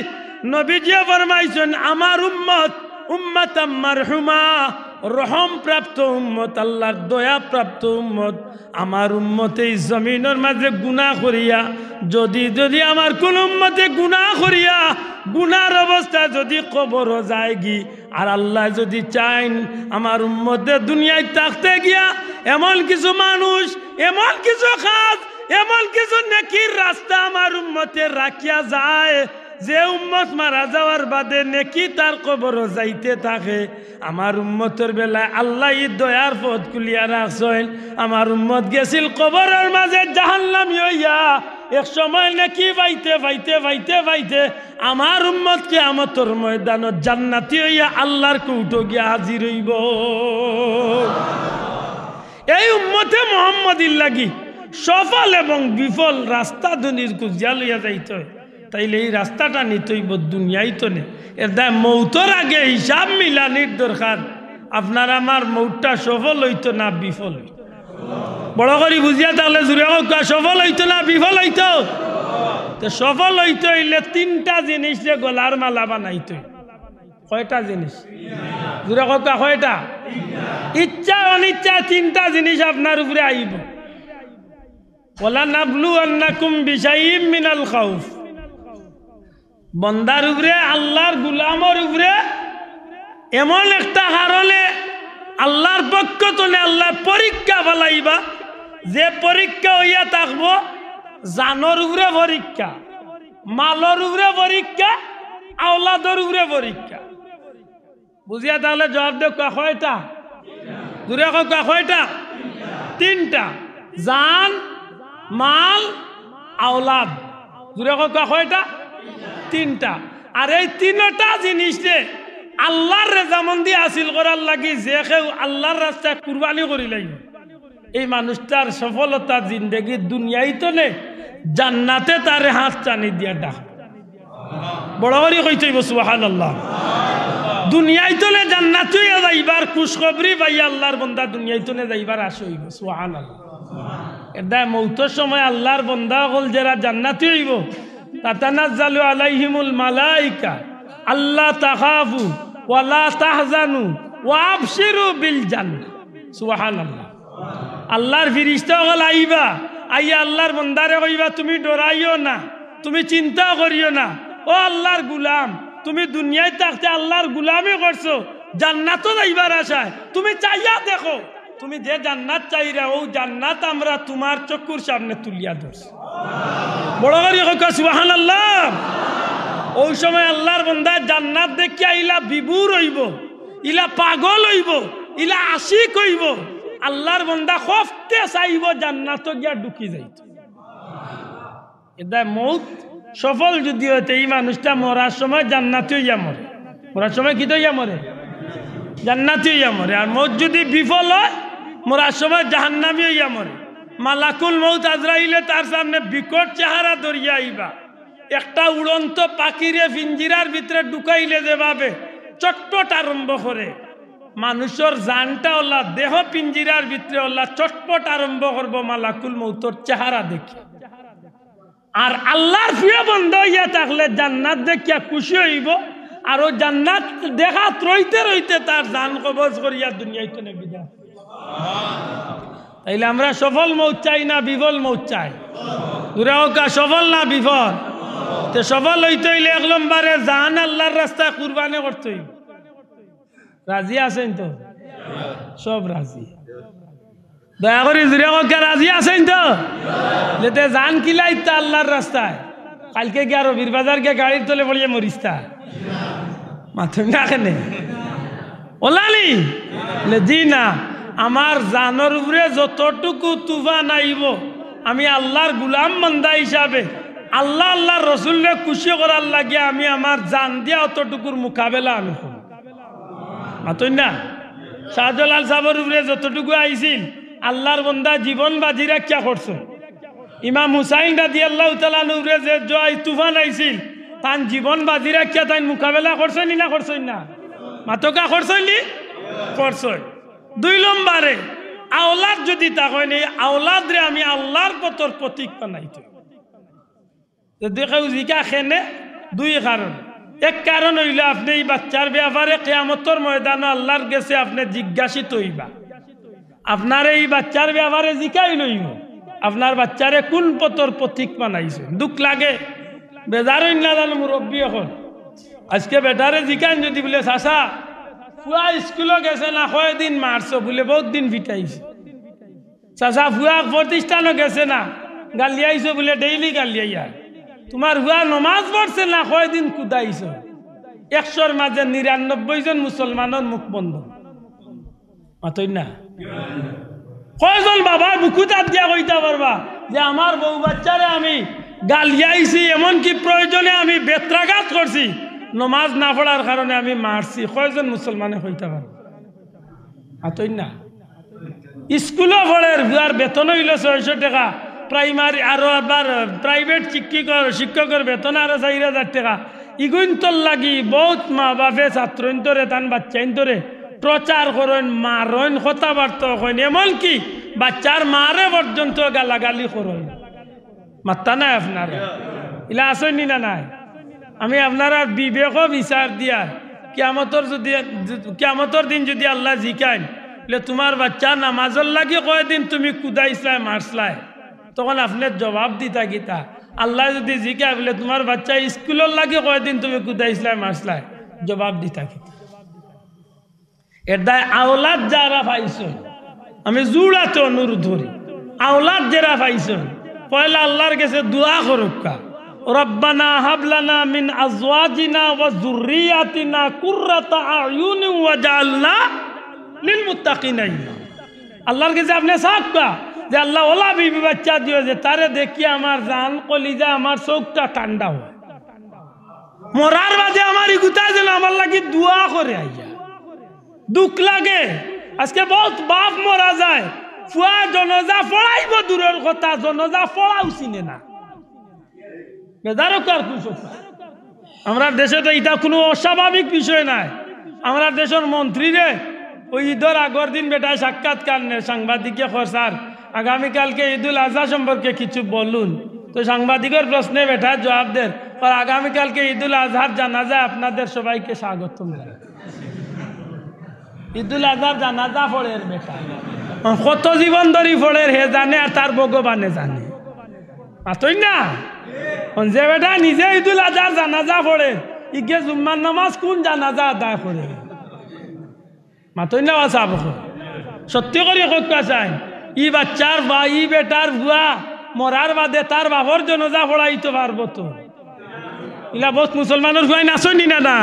নবীজি ফরমাইছেন আমার উম্মত মারহুমা, রহম প্রাপ্ত উম্মত, আল্লাহর দয়া প্রাপ্ত উম্মত। আমার উম্মতে এই জমিনের মাঝে গুনাহ করিয়া যদি আমার কোন উম্মতে গুনাহ করিয়া গুনার অবস্থা যদি কবর যায় গি, আর আল্লাহ যদি চাইন আমার উম্মতে দুনিয়ায় থাকতে গিয়া এমন কিছু মানুষ, এমন কিছু কাজ, এমন কিছু নেকির রাস্তা আমার উম্মতে রাখিয়া যায়, যে উম্মত মারা যাওয়ার বাদে নেকি তার কবর যাইতে থাকে, আমার উম্মতের বেলায় আল্লাহ দয়ার পথ খুলিয়া রাখছেন। আমার উম্মত গেছিল কবরের মাঝে জাহান্নামী হইয়া, এক সময় নেকি পাইতে আমার উম্মত কিয়ামতের ময়দানত জান্নাতি হইয়া আল্লাহর কৌটো গিয়া হাজির হইব। এই উম্মতে মুহাম্মাদির লাগি সফল এবং বিফল রাস্তা দুনির খুঁজিয়া লইয়া যাইতে হয়, তাইলে এই রাস্তাটা নিতইব দুনিয়াই তো নেই। এর দায় মৌতর আগে হিসাব মিলানির দরকার। আপনার আমার মৌতটা সফল হইতো না বিফল হইত? বড় করে বুঝিয়া তাহলে জুড়ে সফল হইতো না বিফল হইতো? তো সফল হইতে হইলে 3টা জিনিস যে গলার মালা বানাইতো। কয়টা জিনিস? জুড়ে কয়টা? ইচ্ছা অনিচ্ছা 3টা জিনিস আপনার উপরে আইব। ওয়ালা নাবলুয়ান্নাকুম বিশাইইম মিনাল খাউফ, বন্দার উপরে, আল্লাহর গুলামর উপরে এমন একটা কারণে আল্লাহর পক্ষ থেকে আল্লাহ পরীক্ষা ফেলাইবা, যে পরীক্ষা হইয়া থাকবো জানর উপরে পরীক্ষা, মালর উপরে পরীক্ষা, আওলাদর উপরে পরীক্ষা। বুঝিয়া তাহলে জবাব দেব কয়টা? দূরে কয়টা? 3টা। জান, মাল, আওলাদ। দূরে কয়টা? 3টা। আর এই 3টা জিনিসে আল্লাহর রেজামন্দি হাসিল করার লাগি যে কেউ আল্লাহর রাস্তায় কুরবানি করি লাগবে, এই মানুষটার সফলতা জিন্দগি দুনিয়াই তো নেই, জান্নাতে তারে হাত টানি দিয়া ডাক বড় করে কইতে হইব সুবহানাল্লাহ। দুনিয়ায় তোলে জান্নাত হইয়া যাইবার খুশখবরি পাই আল্লাহর বান্দা দুনিয়ায় তোলে যাইবার আশা হইব সুবহানাল্লাহ। এটা মৌতের সময় আল্লাহর বান্দা হল যারা জান্নাতি হইব তাতানাজ্জালু আলাইহিমুল মালাইকা আল্লাহ তাখাফু ওয়ালা তাহজানু ওয়া আবশিরু বিল জান্নাহ সুবহানাল্লাহ। আল্লাহর ফেরেশতা হল আইবা আইয়া আল্লাহর বান্দারে কইবা তুমি ডরাইও না, তুমি চিন্তা করিও না, ও আল্লাহর গোলাম তুমি দুনিয়ায় থাকতে আল্লাহর গোলামি করছো, জান্নাতও যাইবার আশায় তুমি চাইয়া দেখো, তুমি যে জান্নাত চাইরা ও জান্নাত আমরা তোমার চক্ষুর সামনে তুলিয়া ধরছি। বড় করে কইবা সুবহানাল্লাহ। ওই সময় আল্লাহর বান্দা জান্নাত দেখিয়া ইলা বিভোর হইব, ইলা পাগল হইব, ইলা আশিক হইব। আল্লাহর বান্দা খফতে চাইব জান্নাত গিয়া ঢুকি যাইত। এটা মৌত সফল যদি হইতে এই মানুষটা মরার সময় জান্নাতি হইয়া মরে, মরার সময় কি হইয়া মরে? জান্নাতি হইয়া মরে। আর মৌত যদি বিফল হয় মরার সময় জাহান্নামী হইয়া মরে। মালাকুল মৌত আজরাইলে তার সামনে বিকট চেহারা ধরিয়া আইবা। একটা উড়ন্ত পাখিরে পিঞ্জিরার ভিতরে ঢুকাইলে যেভাবে চটপট আরম্ভ করে, মানুষের জানটা ওলা দেহ পিঞ্জিরার ভিতরে ওলা চটপট আরম্ভ করবো মালাকুল মৌতর চেহারা দেখি। আর আল্লাহর প্রিয় বন্ধু হইয়া থাকলে জান্নাত দেখিয়া খুশি হইব, আর ও জান্নাত দেখা রইতে রইতে তার জান কবজ করিয়া দুনিয়ায় তো বিদায়। তাইলে আমরা সফল মৌত চাই না বিফল মৌত চাই? সফল না বিফল? তো সফল হইতে হইলে এক নম্বরে জান আল্লাহর রাস্তায় কুরবানি করতে হইব। রাজি আছেন তো? সব রাজি। দয়া করে জুড়ে কে রাজি আছেন তো? যেতে জান কিলাই তা আল্লাহর রাস্তায়। কালকে গিয়ে রবির বাজার গিয়ে গাড়ির তলে পড়িয়ে মরিস্তা মাথুন না কেনে ওলালি জি না। আমার জানোর উপরে যতটুকু তুফান আইব আমি আল্লাহর গুলাম বান্দা হিসাবে আল্লাহ আল্লাহর রসুলকে খুশি করার লাগে আমি আমার জান দিয়া অতটুকুর মোকাবেলা আমি করব। মাথুন না? শাহজালাল সাহেবের উপরে যতটুকু আইছিল আল্লাহর বান্দা জীবন বাজি রাখিয়া করছো। ইমাম হুসাইন রাদিয়াল্লাহু তাআলা নূরে যে জয় তুফান আইছিল তান জীবন বাজি রাখিয়া তাই মোকাবেলা করছেন না করছেন না? মাতকা করছেন নি? করছেন। দুই নম্বরে আওলাদ যদি তা হয় না, আওলাদ রে আমি আল্লাহর পথর প্রতীক বানাইতে দেখে জিকা খেনে দুই কারণ। এক কারণ হইলে আপনি এই বাচ্চার ব্যাপারে কিয়ামতের ময়দানে আল্লাহর কাছে আপনি জিজ্ঞাসিত হইবা। আপনার এই বাচ্চার ব্যাপারে জিকাই লইব আপনার বাচ্চারে কোন পথর প্রতীক বানাইছে। দুঃখ লাগে বেজার না জানো মুরব্বী এখন আজকে বেটারে জিকান যদি বলে চাষা ফুয়া স্কুলে গেছে না কয়দিন মারছো বলে বহুত দিন ভিটাইছে। চাষা ফুয়া প্রতিষ্ঠানও গেছে না গালিয়াইছো বলে ডেইলি গালিয়াইয়া। তোমার ফুয়া নমাজ পড়ছে না কয়দিন কুদাইছো। 100-র মাঝে 99 জন মুসলমানের মুখ বন্ধ। মাতই না? কয়জন বাবা বুকুতাত দিয়া কইতা পারবা যে আমার বউ বাচ্চারে আমি গালিয়াইছি, এমনকি প্রয়োজনে আমি বেত্রাঘাত করছি, নমাজ না পড়ার কারণে আমি মারছি? কয়জন মুসলমানে কইতা পারবা? মাতই না? স্কুলে পড়ের আর বেতন হইল 600 টাকা, প্রাইমারি আরো আবার প্রাইভেট শিক্ষকের বেতন আরো 4000 টাকা। ইগুন্তর লাগি বহুত মা বাপে ছাত্র ধরে তান বাচ্চা ধরে প্রচার করেন, মারেন, কথাবার্তা করেন, এমনকি বাচ্চার মারে পর্যন্ত গালাগালি করেন। মাত্তা নাই আপনারা? ইলা আসেনি না নাই? আমি আপনারা বিবেক বিচার দিয়া কিয়ামতের দিন যদি আল্লাহ জিকাইন তোমার বাচ্চা নামাজের লাগি কয়দিন তুমি কুদাইছলাই মারছলাই, তখন আপনার জবাব দিতা গীতা। আল্লাহ যদি জিকাই বলে তোমার বাচ্চা স্কুলের লাগি কয়দিন তুমি কুদাইছলাই মারছলাই, জবাব দিতা গীতা। এটাই আওলাদ যারা পাইছ, আমি জুড়াতে অনুরোধ করি, আওলাদ যারা পাইছ পয়লা আল্লাহর কাছে দোয়া করুকা, রব্বানা হাবলানা মিন আজওয়াজিনা ওয়া যুররিয়াতিনা কুররাতা আয়ুনি ওয়াজআলনা লিল মুত্তাকিনা ইমামা। আল্লাহর কাছে আপনি সাক্ষা যে আল্লাহ ওলা বিবি বাচ্চা দিও যে তারে দেখি আমার জান কলিজা আমার চোখটা ঠান্ডা হয়, মরার বাদে আমার ইগুতা যেন আমার লাগি দোয়া করে আইয়া। দুঃখ লাগে আজকে বহুত বাপ মরা যায়, ফুয়া জনজা পড়াইব দূরের কথা, জনজা পড়াও চিনে না। বেজারও কার খুশি আমরা দেশে তো এটা কোনো অস্বাভাবিক বিষয় নাই আমরা দেশের মন্ত্রীরে ওই ঈদের আগর দিন বেটায় সাক্ষাৎকার নেয় সাংবাদিকে স্যার আগামীকালকে ঈদুল আজহা সম্পর্কে কিছু বলুন তো সাংবাদিকের প্রশ্নে বেটা জবাব দেন আর আগামীকালকে ঈদুল আজহার জানাজা আপনাদের সবাইকে স্বাগতম জানাই ঈদুল আজহার জানাজা ফলের বেটা কত জীবন ধরি ফলের হে জানে আর তার ভগবানে জানে মাতই না যে বেটা নিজে ঈদুল আজহার জানাজা পড়ে ইকে জুম্মার নামাজ কোন জানাজা আদায় করে মাতই না চাব সত্যি করে কক্কা চাই ই বাচ্চার বা ই বেটার ভুয়া মরার বাদে তার বাবর জনজা পড়াইতে পারবো তো ইলা বহুত মুসলমানের ভুয়াই নাচনি না না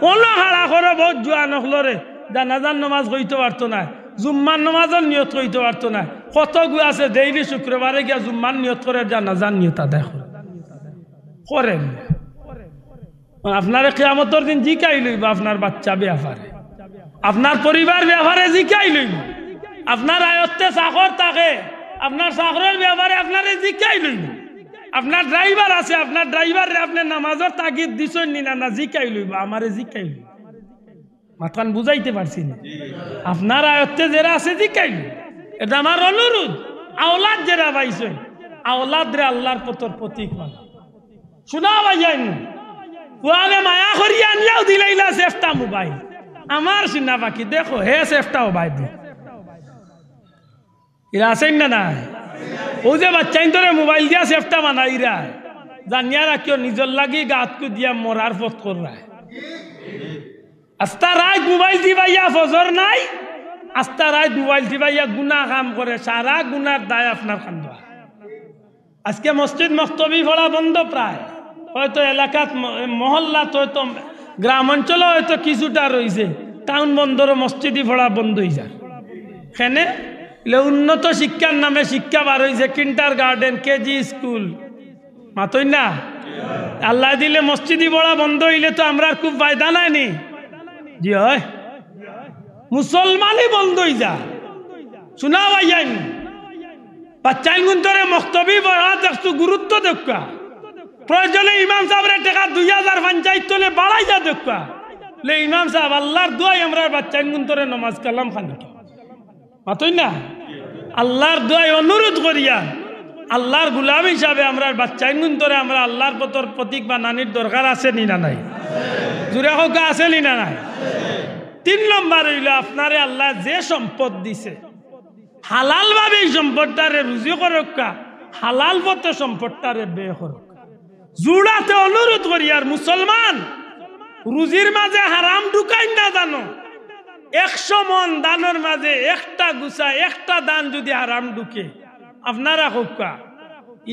অন্য হারা করে বহুত জুয়া নখলরে জানাজার নামাজ কইতে পারতো না জুম্মার নামাজের নিয়ত কইতে পারতো না কত গুয়া আছে ডেইলি শুক্রবারে গিয়া জুম্মার নিয়ত করে জানাজার নিয়ত আদায় করেন আপনার কিয়ামতের দিন জিকাই লইব আপনার বাচ্চা ব্যাপারে আপনার পরিবার ব্যাপারে জিকাই লইব আপনার আয়ত্তে চাকর থাকে আপনার চাকরের ব্যাপারে আপনারে জিকাই লইব আপনার ড্রাইভার আছে আপনার ড্রাইভারে আপনার নামাজের তাগিদ দিছেন না জিকাই লইব আমারে জিকাই লইব মাথান বুঝাইতে পারছি না আপনার আয়ত্তে যারা আছে জিকাই লইব এটা আমার অনুরোধ আওলাদ যারা পাইছেন আওলাদ রে আল্লাহর পথর প্রতীক মানে শোনা ভাইজান ওয়ালে মায়া করিয়া আনলাও দিলাইলা সেফটা মোবাইল আমার শোনা বাকি দেখো হে সেফটাও বাইদ এরা আছেন না নাই ও যে বাচ্চাইন তোরে মোবাইল দিয়া সেফটা বানাইরা জানিয়া রাখিও নিজের লাগি গাতকু দিয়া মরার পথ কররা আস্তা রাত মোবাইল দিবাইয়া ফজর নাই আস্তা রাত মোবাইল দিবাইয়া গুনাহ কাম করে সারা গুনার দায় আপনার খান্দা আজকে মসজিদ মক্তবি পড়া বন্ধ প্রায় হয়তো এলাকাত মহল্লাত হয়তো গ্রাম অঞ্চলে হয়তো কিছুটা রয়েছে টাউন বন্দর মসজিদই পড়া বন্ধ হয়ে যায় এখানে উন্নত শিক্ষার নামে শিক্ষা বার হয়েছে কিন্টার গার্ডেন কেজি স্কুল মাতই না আল্লাহ দিলে মসজিদই পড়া বন্ধ হইলে তো আমরা খুব ফায়দা নাই নি জি হয় মুসলমানই বন্ধ হয়ে যায় শোনা ভাইয়াই বাচ্চাইন গুন্তরে মক্তবি পড়া দেখছো গুরুত্ব দেখা প্রয়োজনে ইমাম সাহেবের টাকা 2000 পঞ্চায়েত তোলে বাড়াই যা দেখা লে ইমাম সাহেব আল্লাহর দোয়াই আমরা বাচ্চাইন গুন্তরে নমাজ কালাম খানি মাতই না আল্লাহর দোয়াই অনুরোধ করিয়া আল্লাহর গুলাম হিসাবে আমরা বাচ্চাইন গুন্তরে আমরা আল্লাহর পথর প্রতীক বা নানির দরকার আছে নি না নাই জুড়ে হোক আছে নি না নাই 3 নম্বর হইল আপনারে আল্লাহ যে সম্পদ দিছে হালাল ভাবে এই সম্পদটারে রুজি করক্কা হালাল পথে সম্পদটারে ব্যয় করক জুড়াতে অনুরোধ করি আর মুসলমান রুজির মাঝে হারাম ঢুকাই না জানো 100 মন দানের মাঝে একটা গুছা একটা দান যদি হারাম ঢুকে আপনারা হোক্কা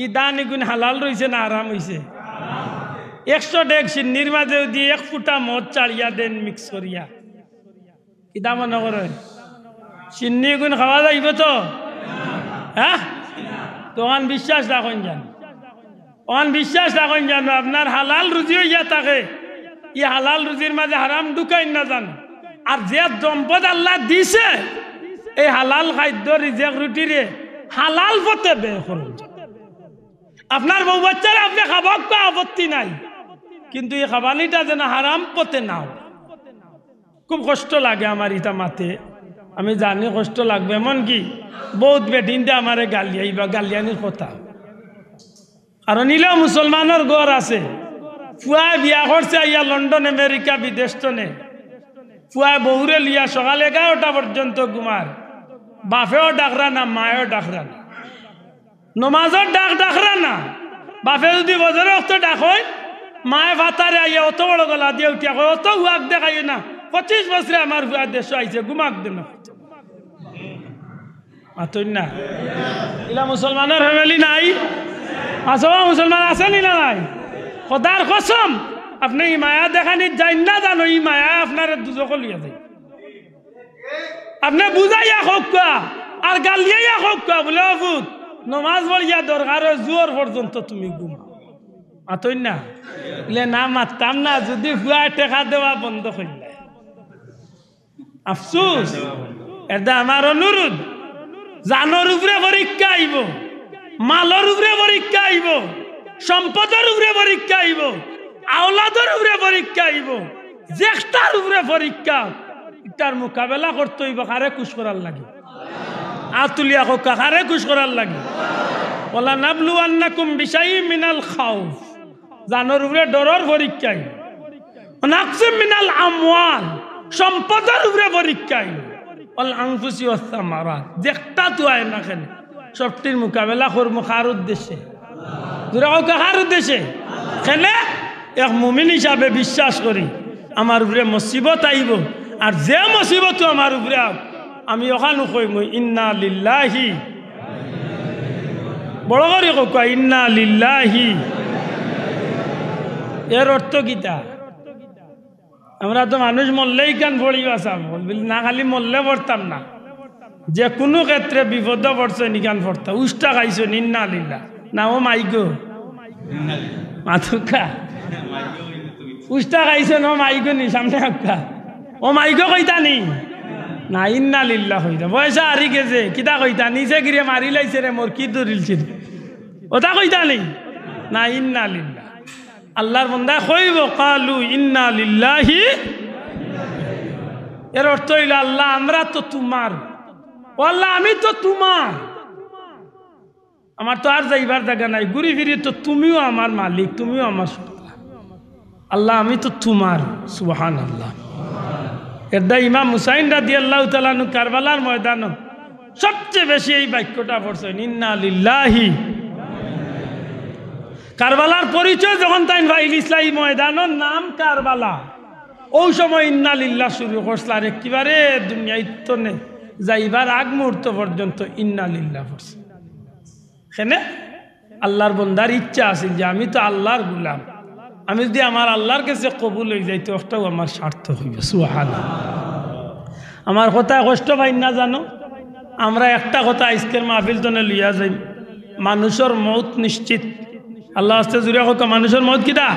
ই দান এগুন হালাল রয়েছে না হারাম হয়েছে 100 ডেক সিন্নির মাঝে যদি 1 ফুটা মদ চাড়িয়া দেন মিক্স করিয়া কি দাম মনে করেন সিন্নি গুণ খাওয়া যাইব তো হ্যাঁ তখন বিশ্বাস রাখেন জান তখন বিশ্বাস রাখেন জানো আপনার হালাল রুজি হইয়া থাকে ই হালাল রুজির মাঝে হারাম ঢুকাই না জান আর যে সম্পদ আল্লাহ দিছে এই হালাল খাদ্য রিজেক রুটিরে হালাল পথে ব্যয় করুন আপনার বউ বাচ্চারা আপনি খাবার কোনো আপত্তি নাই কিন্তু এই খাবানিটা যেন হারাম পথে নাও খুব কষ্ট লাগে আমার ইটা মাতে আমি জানি কষ্ট লাগবে এমন কি বহুত বেটিনতে আমারে গালিয়াই বা গালিয়ানির কথা কারণ নিলেও মুসলমানের ঘর আছে ফুয়া বিয়া করছে ইয়া লন্ডন আমেরিকা বিদেশ টনে ফুয়া বহুরে লিয়া সকাল 11টা পর্যন্ত ঘুমার বাপেও ডাকরা না মায়েও ডাকরা না নমাজের ডাকরা না বাপে যদি বজরে অত ডাকই মায়ে ভাতারে আইয়া অত বড় গলা দিয়ে উঠিয়া কয় অত হুয়াক দেখাই না 25 বছরে আমার হুয়া দেশ আইছে ঘুমাক দেন মাতই না ইলা মুসলমানের ফ্যামিলি নাই আসবা মুসলমান আছে নি না নাই খোদার কসম আপনি এই মায়া দেখানি যাই না জানো এই মায়া আপনার দুজক লিয়া যায় আপনি বুঝাইয়া হোক আর গালিয়াইয়া হোক বলে অভূত নমাজ পড়িয়া দরকার জোর পর্যন্ত তুমি ঘুমা মাতই না বলে না মারতাম না যদি হুয়া টেকা দেওয়া বন্ধ করলে আফসোস এটা আমার অনুরোধ জানোর উপরে পরীক্ষা আইব মালর উপরে পরীক্ষা আইব সম্পদের উপরে পরীক্ষা আইব, আওলাদের উপরে পরীক্ষা আইব, জ্যেষ্ঠার উপরে পরীক্ষা। এটার মোকাবেলা করতে হইব কারে খুশ করার লাগে, আতুলিয়া কোকা কারে খুশ করার লাগে। ওলা নাবলুয়ান্নাকুম বিশাইইম মিনাল খাউফ, জানোর উপরে ডরর পরীক্ষা আইব। নাকসিম মিনাল আমওয়াল, সম্পদের উপরে পরীক্ষা আইব। ওয়াল আনফুসি ওয়াস সামারাত, যেটা তো আয় না কেন সবটির মোকাবেলা করব কার উদ্দেশ্যে? যারা কার উদ্দেশ্যে? কেনে এক মুমিন হিসাবে বিশ্বাস করি আমার উপরে মুসিবত আইব, আর যে মুসিবত আমার উপরে আমি ওখানে কইম ইন্না লিল্লাহি, বড় করে কই ইন্না লিল্লাহি। এর অর্থ কিতা? আমরা তো মানুষ মরলেই কান পড়ি আসাম, না খালি মরলে পড়তাম না, যে কোনো ক্ষেত্রে বিপদ পড়ছে নিকান পড়তাম। উষ্টা খাইছো ইন্না লিল্লাহ না, ও মাইগো মাথুকা উষ্টা খাইছে ন মাইগো নি সামনে একটা ও মাইগো কইতা নি না, ইন্না লিল্লাহ হইতা। পয়সা হারি গেছে কিতা কইতা? নিচে গিয়ে মারি লাইছে রে মোর কি দরিলছিল, ওটা কইতা নি না, ইন্না লিল্লাহ। আল্লাহর বান্দা কইব কালু ইন্না লিল্লাহি, এর অর্থ হইল আল্লাহ আমরা তো তোমার, ও আল্লাহ আমি তো তোমার, আমার তো আর যাইবার জায়গা নাই, ঘুরি ফিরি তো তুমিও আমার মালিক, তুমিও আমার সত্তা, আল্লাহ আমি তো তোমার। সুবহানাল্লাহ। এটা ইমাম হুসাইন রাদিয়াল্লাহু তাআলা আনহু কারবালার ময়দানে সবচেয়ে বেশি এই বাক্যটা পড়ছেন, ইন্না লিল্লাহি। কারবালার পরিচয় যখন তাই ভাইল ইসলামী ময়দানের নাম কারবালা, ওই সময় ইন্না লিল্লাহ শুরু করছিল, আর একেবারে দুনিয়া ইত্তনে যাইবার আগ মুহূর্ত পর্যন্ত ইন্না লিল্লাহ পড়ছে। সেনে আল্লাহর বন্দার ইচ্ছা আছে যে আমি তো আল্লাহর গোলাম, আমি যদি আমার আল্লাহর কাছে কবুল হয়ে যাই তো একটাও আমার স্বার্থ হইবে। সুবহানাল্লাহ। আমার কথা কষ্ট পাই না জানো, আমরা একটা কথা আজকের মাহফিল তনে লিয়া যাই, মানুষের মৌত নিশ্চিত। আল্লাহ আস্তে জুড়ে হোক, মানুষের মৌত কিটা?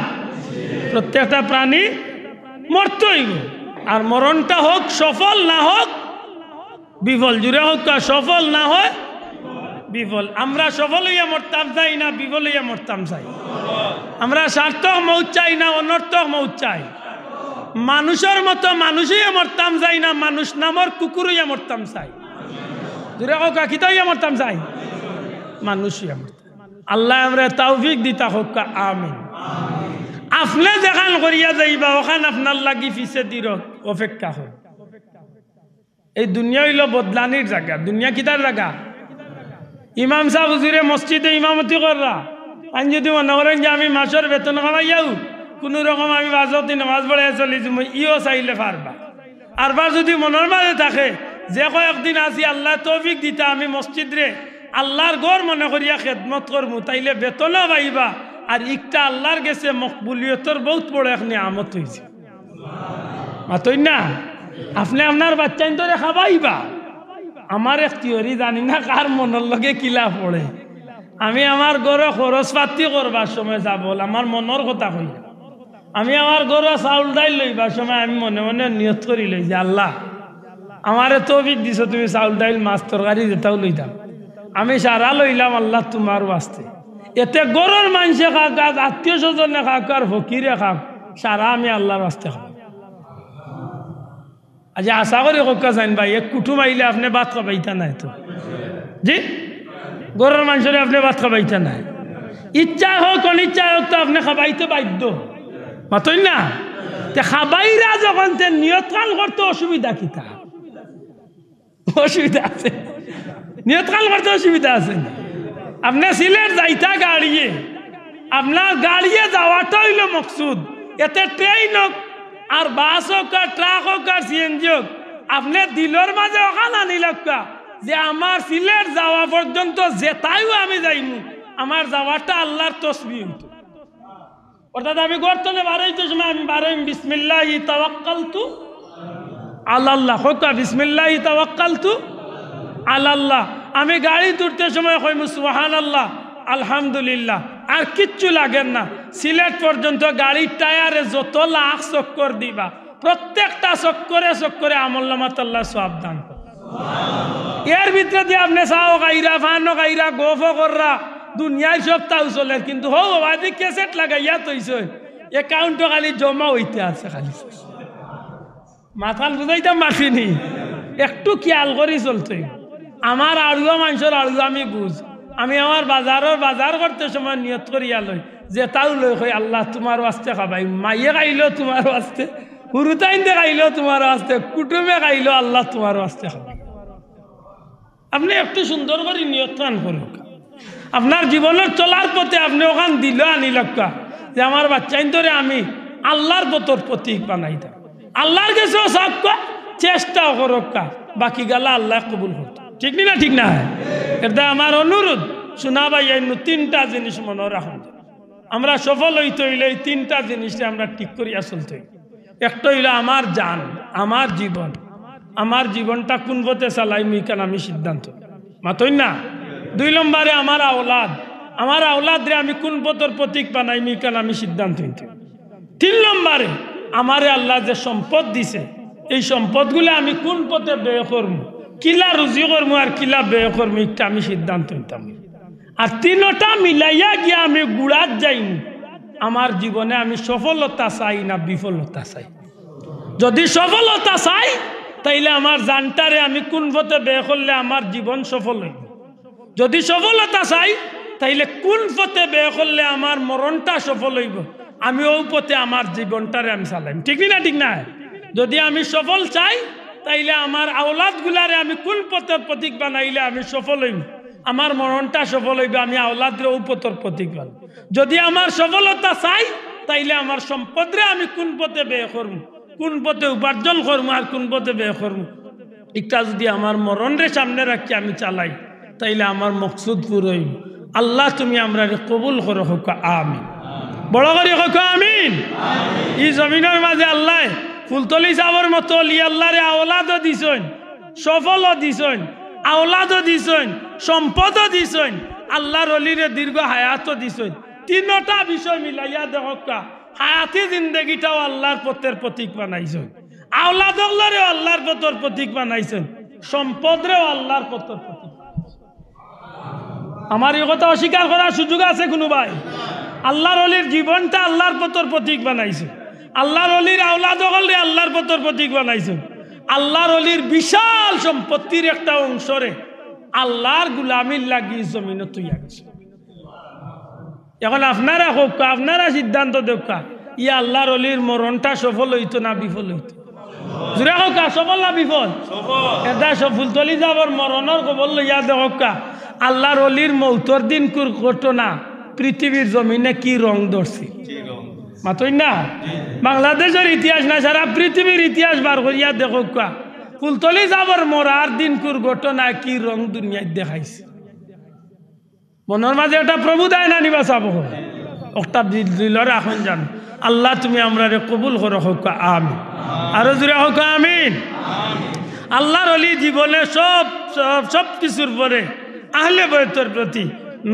প্রত্যেকটা প্রাণী মরতে হইব, আর মরণটা হোক সফল না হোক বিফল, জুড়ে হোক সফল না হয় বিফল। আমরা সফল হইয়া মরতাম চাই না বিফল হইয়া মরতাম চাই? আমরা সার্থক মৌত চাই না অনর্থক মৌত চাই? মানুষের মতো মানুষ হইয়া মরতাম চাই না মানুষ নামর কুকুর হইয়া মরতাম চাই? জুড়ে হোক কিতা হইয়া মরতাম চাই? মানুষ হইয়া মরতাম। আল্লাহ আমরা তৌফিক দিতা হোক, আমিন। আপনি যেখান করিয়া যাইবা ওখান আপনার লাগি ফিসে দির অপেক্ষা হয়। এই দুনিয়া হইল বদলানির জায়গা, দুনিয়া কিতার জায়গা? ইমাম সাহেব হুজুরে মসজিদে ইমামতি কররা, আমি যদি মনে করেন যে আমি মাসের বেতন কামাইয়াও কোনো রকম আমি বাজতি নামাজ পড়াই চলিছি, ইও চাইলে পারবা। আরবার যদি মনের মাঝে থাকে যে কয়েকদিন আসি আল্লাহ তৌফিক দিতা আমি মসজিদ রে আল্লাহর গড় মনে করিয়া খেদমত করবো, তাইলে বেতনও পাইবা, আর একটা আল্লাহর গেছে মকবুলিয়তর বহুত বড় এক নিয়ামত হয়েছে। মাতই না আপনি আপনার বাচ্চাইন ধরে খাবাইবা। আমার এক থিওরি জানি না কার মনের লগে কিলা পড়ে, আমি আমার গড়ে খরচ পাতি করবার সময় যাব আমার মনের কথা কই, আমি আমার গড়ে চাউল ডাইল লইবার সময় আমি মনে মনে নিয়ত করি লই যে আল্লাহ আমারে তৌফিক দিছ, তুমি চাউল ডাইল মাছ তরকারি যেটাও লইতাম, আমি সারা লইলাম আল্লাহ তোমার বাস্তে। এতে গরুর মানুষে খাক, আত্মীয় স্বজনে খাক, আর ফকিরে খাক, সারা আমি আল্লাহর বাস্তে খাব। আজ আশা করি কোকা জান ভাই এক কুটুম আইলে আপনি ভাত খাবাইতা নাই তো? জি, গরুর মানুষের আপনি ভাত খাবাইতা নাই, ইচ্ছা হোক অনিচ্ছা হোক তো আপনি খাবাইতে বাধ্য। মাতই না খাবাইরা যখন নিয়ত কাল করতে অসুবিধা কিতা? অসুবিধা আছে? নিয়ত কাল করতে অসুবিধা আছে? আপনি সিলেট যাইতা গাড়িয়ে, আপনার গাড়িয়ে যাওয়াটা হইল মকসুদ। এতে ট্রেন হোক আর বাস হোক আর ট্রাক হোক আর সিএনজি হোক, আপনি দিলর মাঝে ওখান আনিলকা যে আমার সিলেট যাওয়া পর্যন্ত যেটাইও আমি যাইমু, আমার যাওয়াটা আল্লাহর তসবিহ হইতো। অর্থাৎ আমি গর্তনে বাড়াইতে সময় আমি বাড়াইম বিসমিল্লাহি তাওয়াক্কালতু আলাল্লাহ, হোক বিসমিল্লাহি তাওয়াক্কালতু আলাল্লাহ। আমি গাড়ি তুলতে সময় কইমু সুবহানাল্লাহ আলহামদুলিল্লাহ, আর কিচ্ছু লাগেন না। সিলেট পর্যন্ত গাড়ির টায়ারে যত লাখ চক্কর দিবা, প্রত্যেকটা চক্করে চক্করে আমলনামাত আল্লাহ সওয়াব দান করে। এর ভিতরে দিয়ে আপনি চাও গাইরা ফানো গাইরা গোফ কররা দুনিয়ায় সব তাও চলে কিন্তু হো বাদি ক্যাসেট লাগাইয়া তৈছে অ্যাকাউন্টও খালি জমা হইতে আছে খালি মাথাল বুঝাইতাম মাসিনি একটু খেয়াল করি চলতে আমার আড়ুয়া মানুষের আড়ুয়া আমি বুঝ আমি আমার বাজার করতে সময় নিয়ত করিয়া লই যে তাও লই কই আল্লাহ তোমার ওয়াস্তে খাবাই মাইয়ে খাইলো তোমার ওয়াস্তে হুরুতাইন্দে খাইলো তোমার ওয়াস্তে কুটুমে খাইলো আল্লাহ তোমার ওয়াস্তে খাবাই আপনি একটু সুন্দর করে নিয়ত করুন আপনার জীবনের চলার পথে আপনি ওখান দিল আনি লক্কা যে আমার বাচ্চাইন ধরে আমি আল্লাহর পতর প্রতীক বানাইতাম আল্লাহর কাছেও সব চেষ্টাও করক্কা বাকি গালা আল্লাহ কবুল করত ঠিক না ঠিক না এটা আমার অনুরোধ শোনা ভাই তিনটা জিনিস মনে রাখুন আমরা সফল হইতে হইলে এই তিনটা জিনিসটা আমরা ঠিক করিয়া চলতে হইল একটা হইল আমার জান আমার জীবনটা কোন পথে চালাই মিকান আমি সিদ্ধান্ত মাতই না 2 নম্বরে আমার আওলাদ রে আমি কোন পথের প্রতীক বানাই মিকান আমি সিদ্ধান্ত নিতে 3 নম্বরে আমারে আল্লাহ যে সম্পদ দিছে এই সম্পদগুলো আমি কোন পথে ব্যয় করবো কিলা রুজি করবো আর কিলা ব্যয় করবো একটা আমি সিদ্ধান্ত নিতাম আর 3টা মিলাইয়া গিয়া আমি গুড়াত যাইম আমার জীবনে আমি সফলতা চাই না বিফলতা চাই যদি সফলতা চাই তাইলে আমার জানটারে আমি কোন পথে ব্যয় করলে আমার জীবন সফল হইব যদি সফলতা চাই তাইলে কোন পথে ব্যয় করলে আমার মরণটা সফল হইব আমি ওই পথে আমার জীবনটারে আমি চালাইম ঠিক না যদি আমি সফল চাই তাইলে আমার আওলাদ গুলারে আমি কোন পথের প্রতীক বানাইলে আমি সফল হইব আমার মরণটা সফল হইবে আমি আওলাদের ওই পথের প্রতীক বানাই যদি আমার সফলতা চাই তাইলে আমার সম্পদরে আমি কোন পথে ব্যয় করবো কোন পথে উপার্জন করবো আর কোন পথে ব্যয় করবো এটা যদি আমার মরণরে সামনে রাখি আমি চালাই তাইলে আমার মকসুদ পুরো হইব আল্লাহ তুমি আমরা কবুল করো হোক আমিন বড় করে হোক আমিন এই জমিনের মাঝে আল্লাহ ফুলতলি সাবর মতো আল্লাহরে আওলাদও দিছেন সফলও দিছেন আওলাদও দিছেন সম্পদও দিছেন আল্লাহর অলিরে দীর্ঘ হায়াতও দিছেন 3টা বিষয় মিলাইয়া দেখা হায়াতি জিন্দগিটাও আল্লাহর পথের প্রতীক বানাইছেন আওলাদগুলোরেও আল্লাহর পথের প্রতীক বানাইছেন সম্পদরেও আল্লাহর পথের প্রতীক আমার এই কথা অস্বীকার করার সুযোগ আছে কোনো ভাই আল্লাহর অলির জীবনটা আল্লাহর পথের প্রতীক বানাইছে আল্লাহর অলির আওলাদগুলোরে আল্লাহর পথের প্রতীক বানাইছেন আল্লাহর অলির বিশাল সম্পত্তির একটা অংশরে আল্লাহর গুলামির লাগি জমিনে তৈয়া গেছে এখন আপনারা সিদ্ধান্ত দেখা ইয়া আল্লাহর অলির মরণটা সফল হইতো না বিফল হইতো জুড়ে হোক সফল না বিফল এটা ফুলতলি যাবার মরণের খবর লইয়া দেখা আল্লাহর অলির মৌতর দিন ঘটনা পৃথিবীর জমিনে কি রং ধরছে মাতই না বাংলাদেশের ইতিহাস না সারা পৃথিবীর ইতিহাস বার করিয়া দেখো ফুলতলি যাবার মরার দিনকুর ঘটনা কি রং দুনিয়ায় দেখাইছে মনের মাঝে একটা প্রভু দেয় না নিবা চাব একটা দিলরে এখন জান আল্লাহ তুমি আমরা কবুল করো হোক আমিন আরো জুড়ে হোক আমিন আল্লাহর অলি জীবনে সব কিছুর পরে আহলে বয়তের প্রতি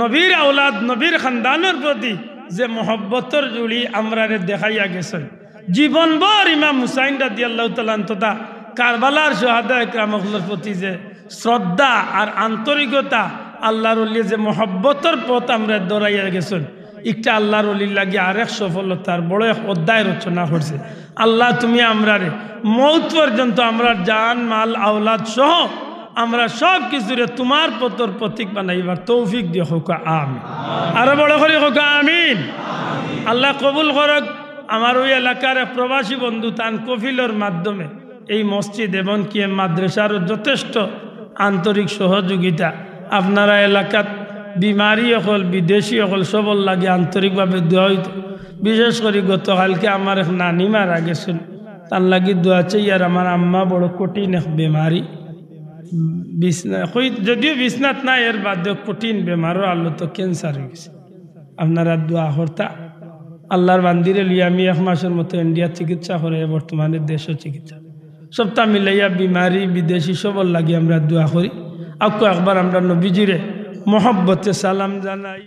নবীর আওলাদ নবীর খানদানের প্রতি যে মহব্বতর জুড়ি আমরা দেখাইয়া গেছেন জীবনভর ইমাম হুসাইন রাদিয়াল্লাহু তাআলা তথা কারবালার শুহাদা ইকরামুল্লাহর প্রতি যে শ্রদ্ধা আর আন্তরিকতা আল্লাহর ওলি যে মহব্বতর পথ আমরা দৌড়াইয়া গেছেন একটা আল্লাহর ওলির লাগে আরেক সফলতার বড় এক অধ্যায় রচনা করছে আল্লাহ তুমি আমরা মৌত পর্যন্ত আমরা জান মাল আওলাদ সহ আমরা সব কিছুরে তোমার পথর প্রতীক বানাইবার তৌফিক দিয়ে হোক আমিন আরো বড় করে হোক আমিন আল্লাহ কবুল করক আমার ওই এলাকার এক প্রবাসী বন্ধু তান কফিলর মাধ্যমে এই মসজিদ এবং কি মাদ্রাসার যথেষ্ট আন্তরিক সহযোগিতা আপনারা এলাকাত বিমারি হল বিদেশি হল সবল লাগে আন্তরিকভাবে দোয়া হইত বিশেষ করে গতকালকে আমার এক নানি মারা গেছেন তার লাগি দোয়া চাই আর আমার আম্মা বড় কঠিন এক বেমারি বিছনা যদিও বিছনাত নাই এর বাদে কঠিন বেমারও আলো তো ক্যান্সার হয়ে গেছে আপনারা দোয়া করতা আল্লাহর বান্দিরে লিয়ে আমি 1 মাসের মতো ইন্ডিয়া চিকিৎসা করে বর্তমানে দেশও চিকিৎসা সবটা মিলাইয়া বিমারি বিদেশি সবল লাগে আমরা দোয়া করি আকো একবার আমরা নবীজিরে মহব্বতে সালাম জানাই।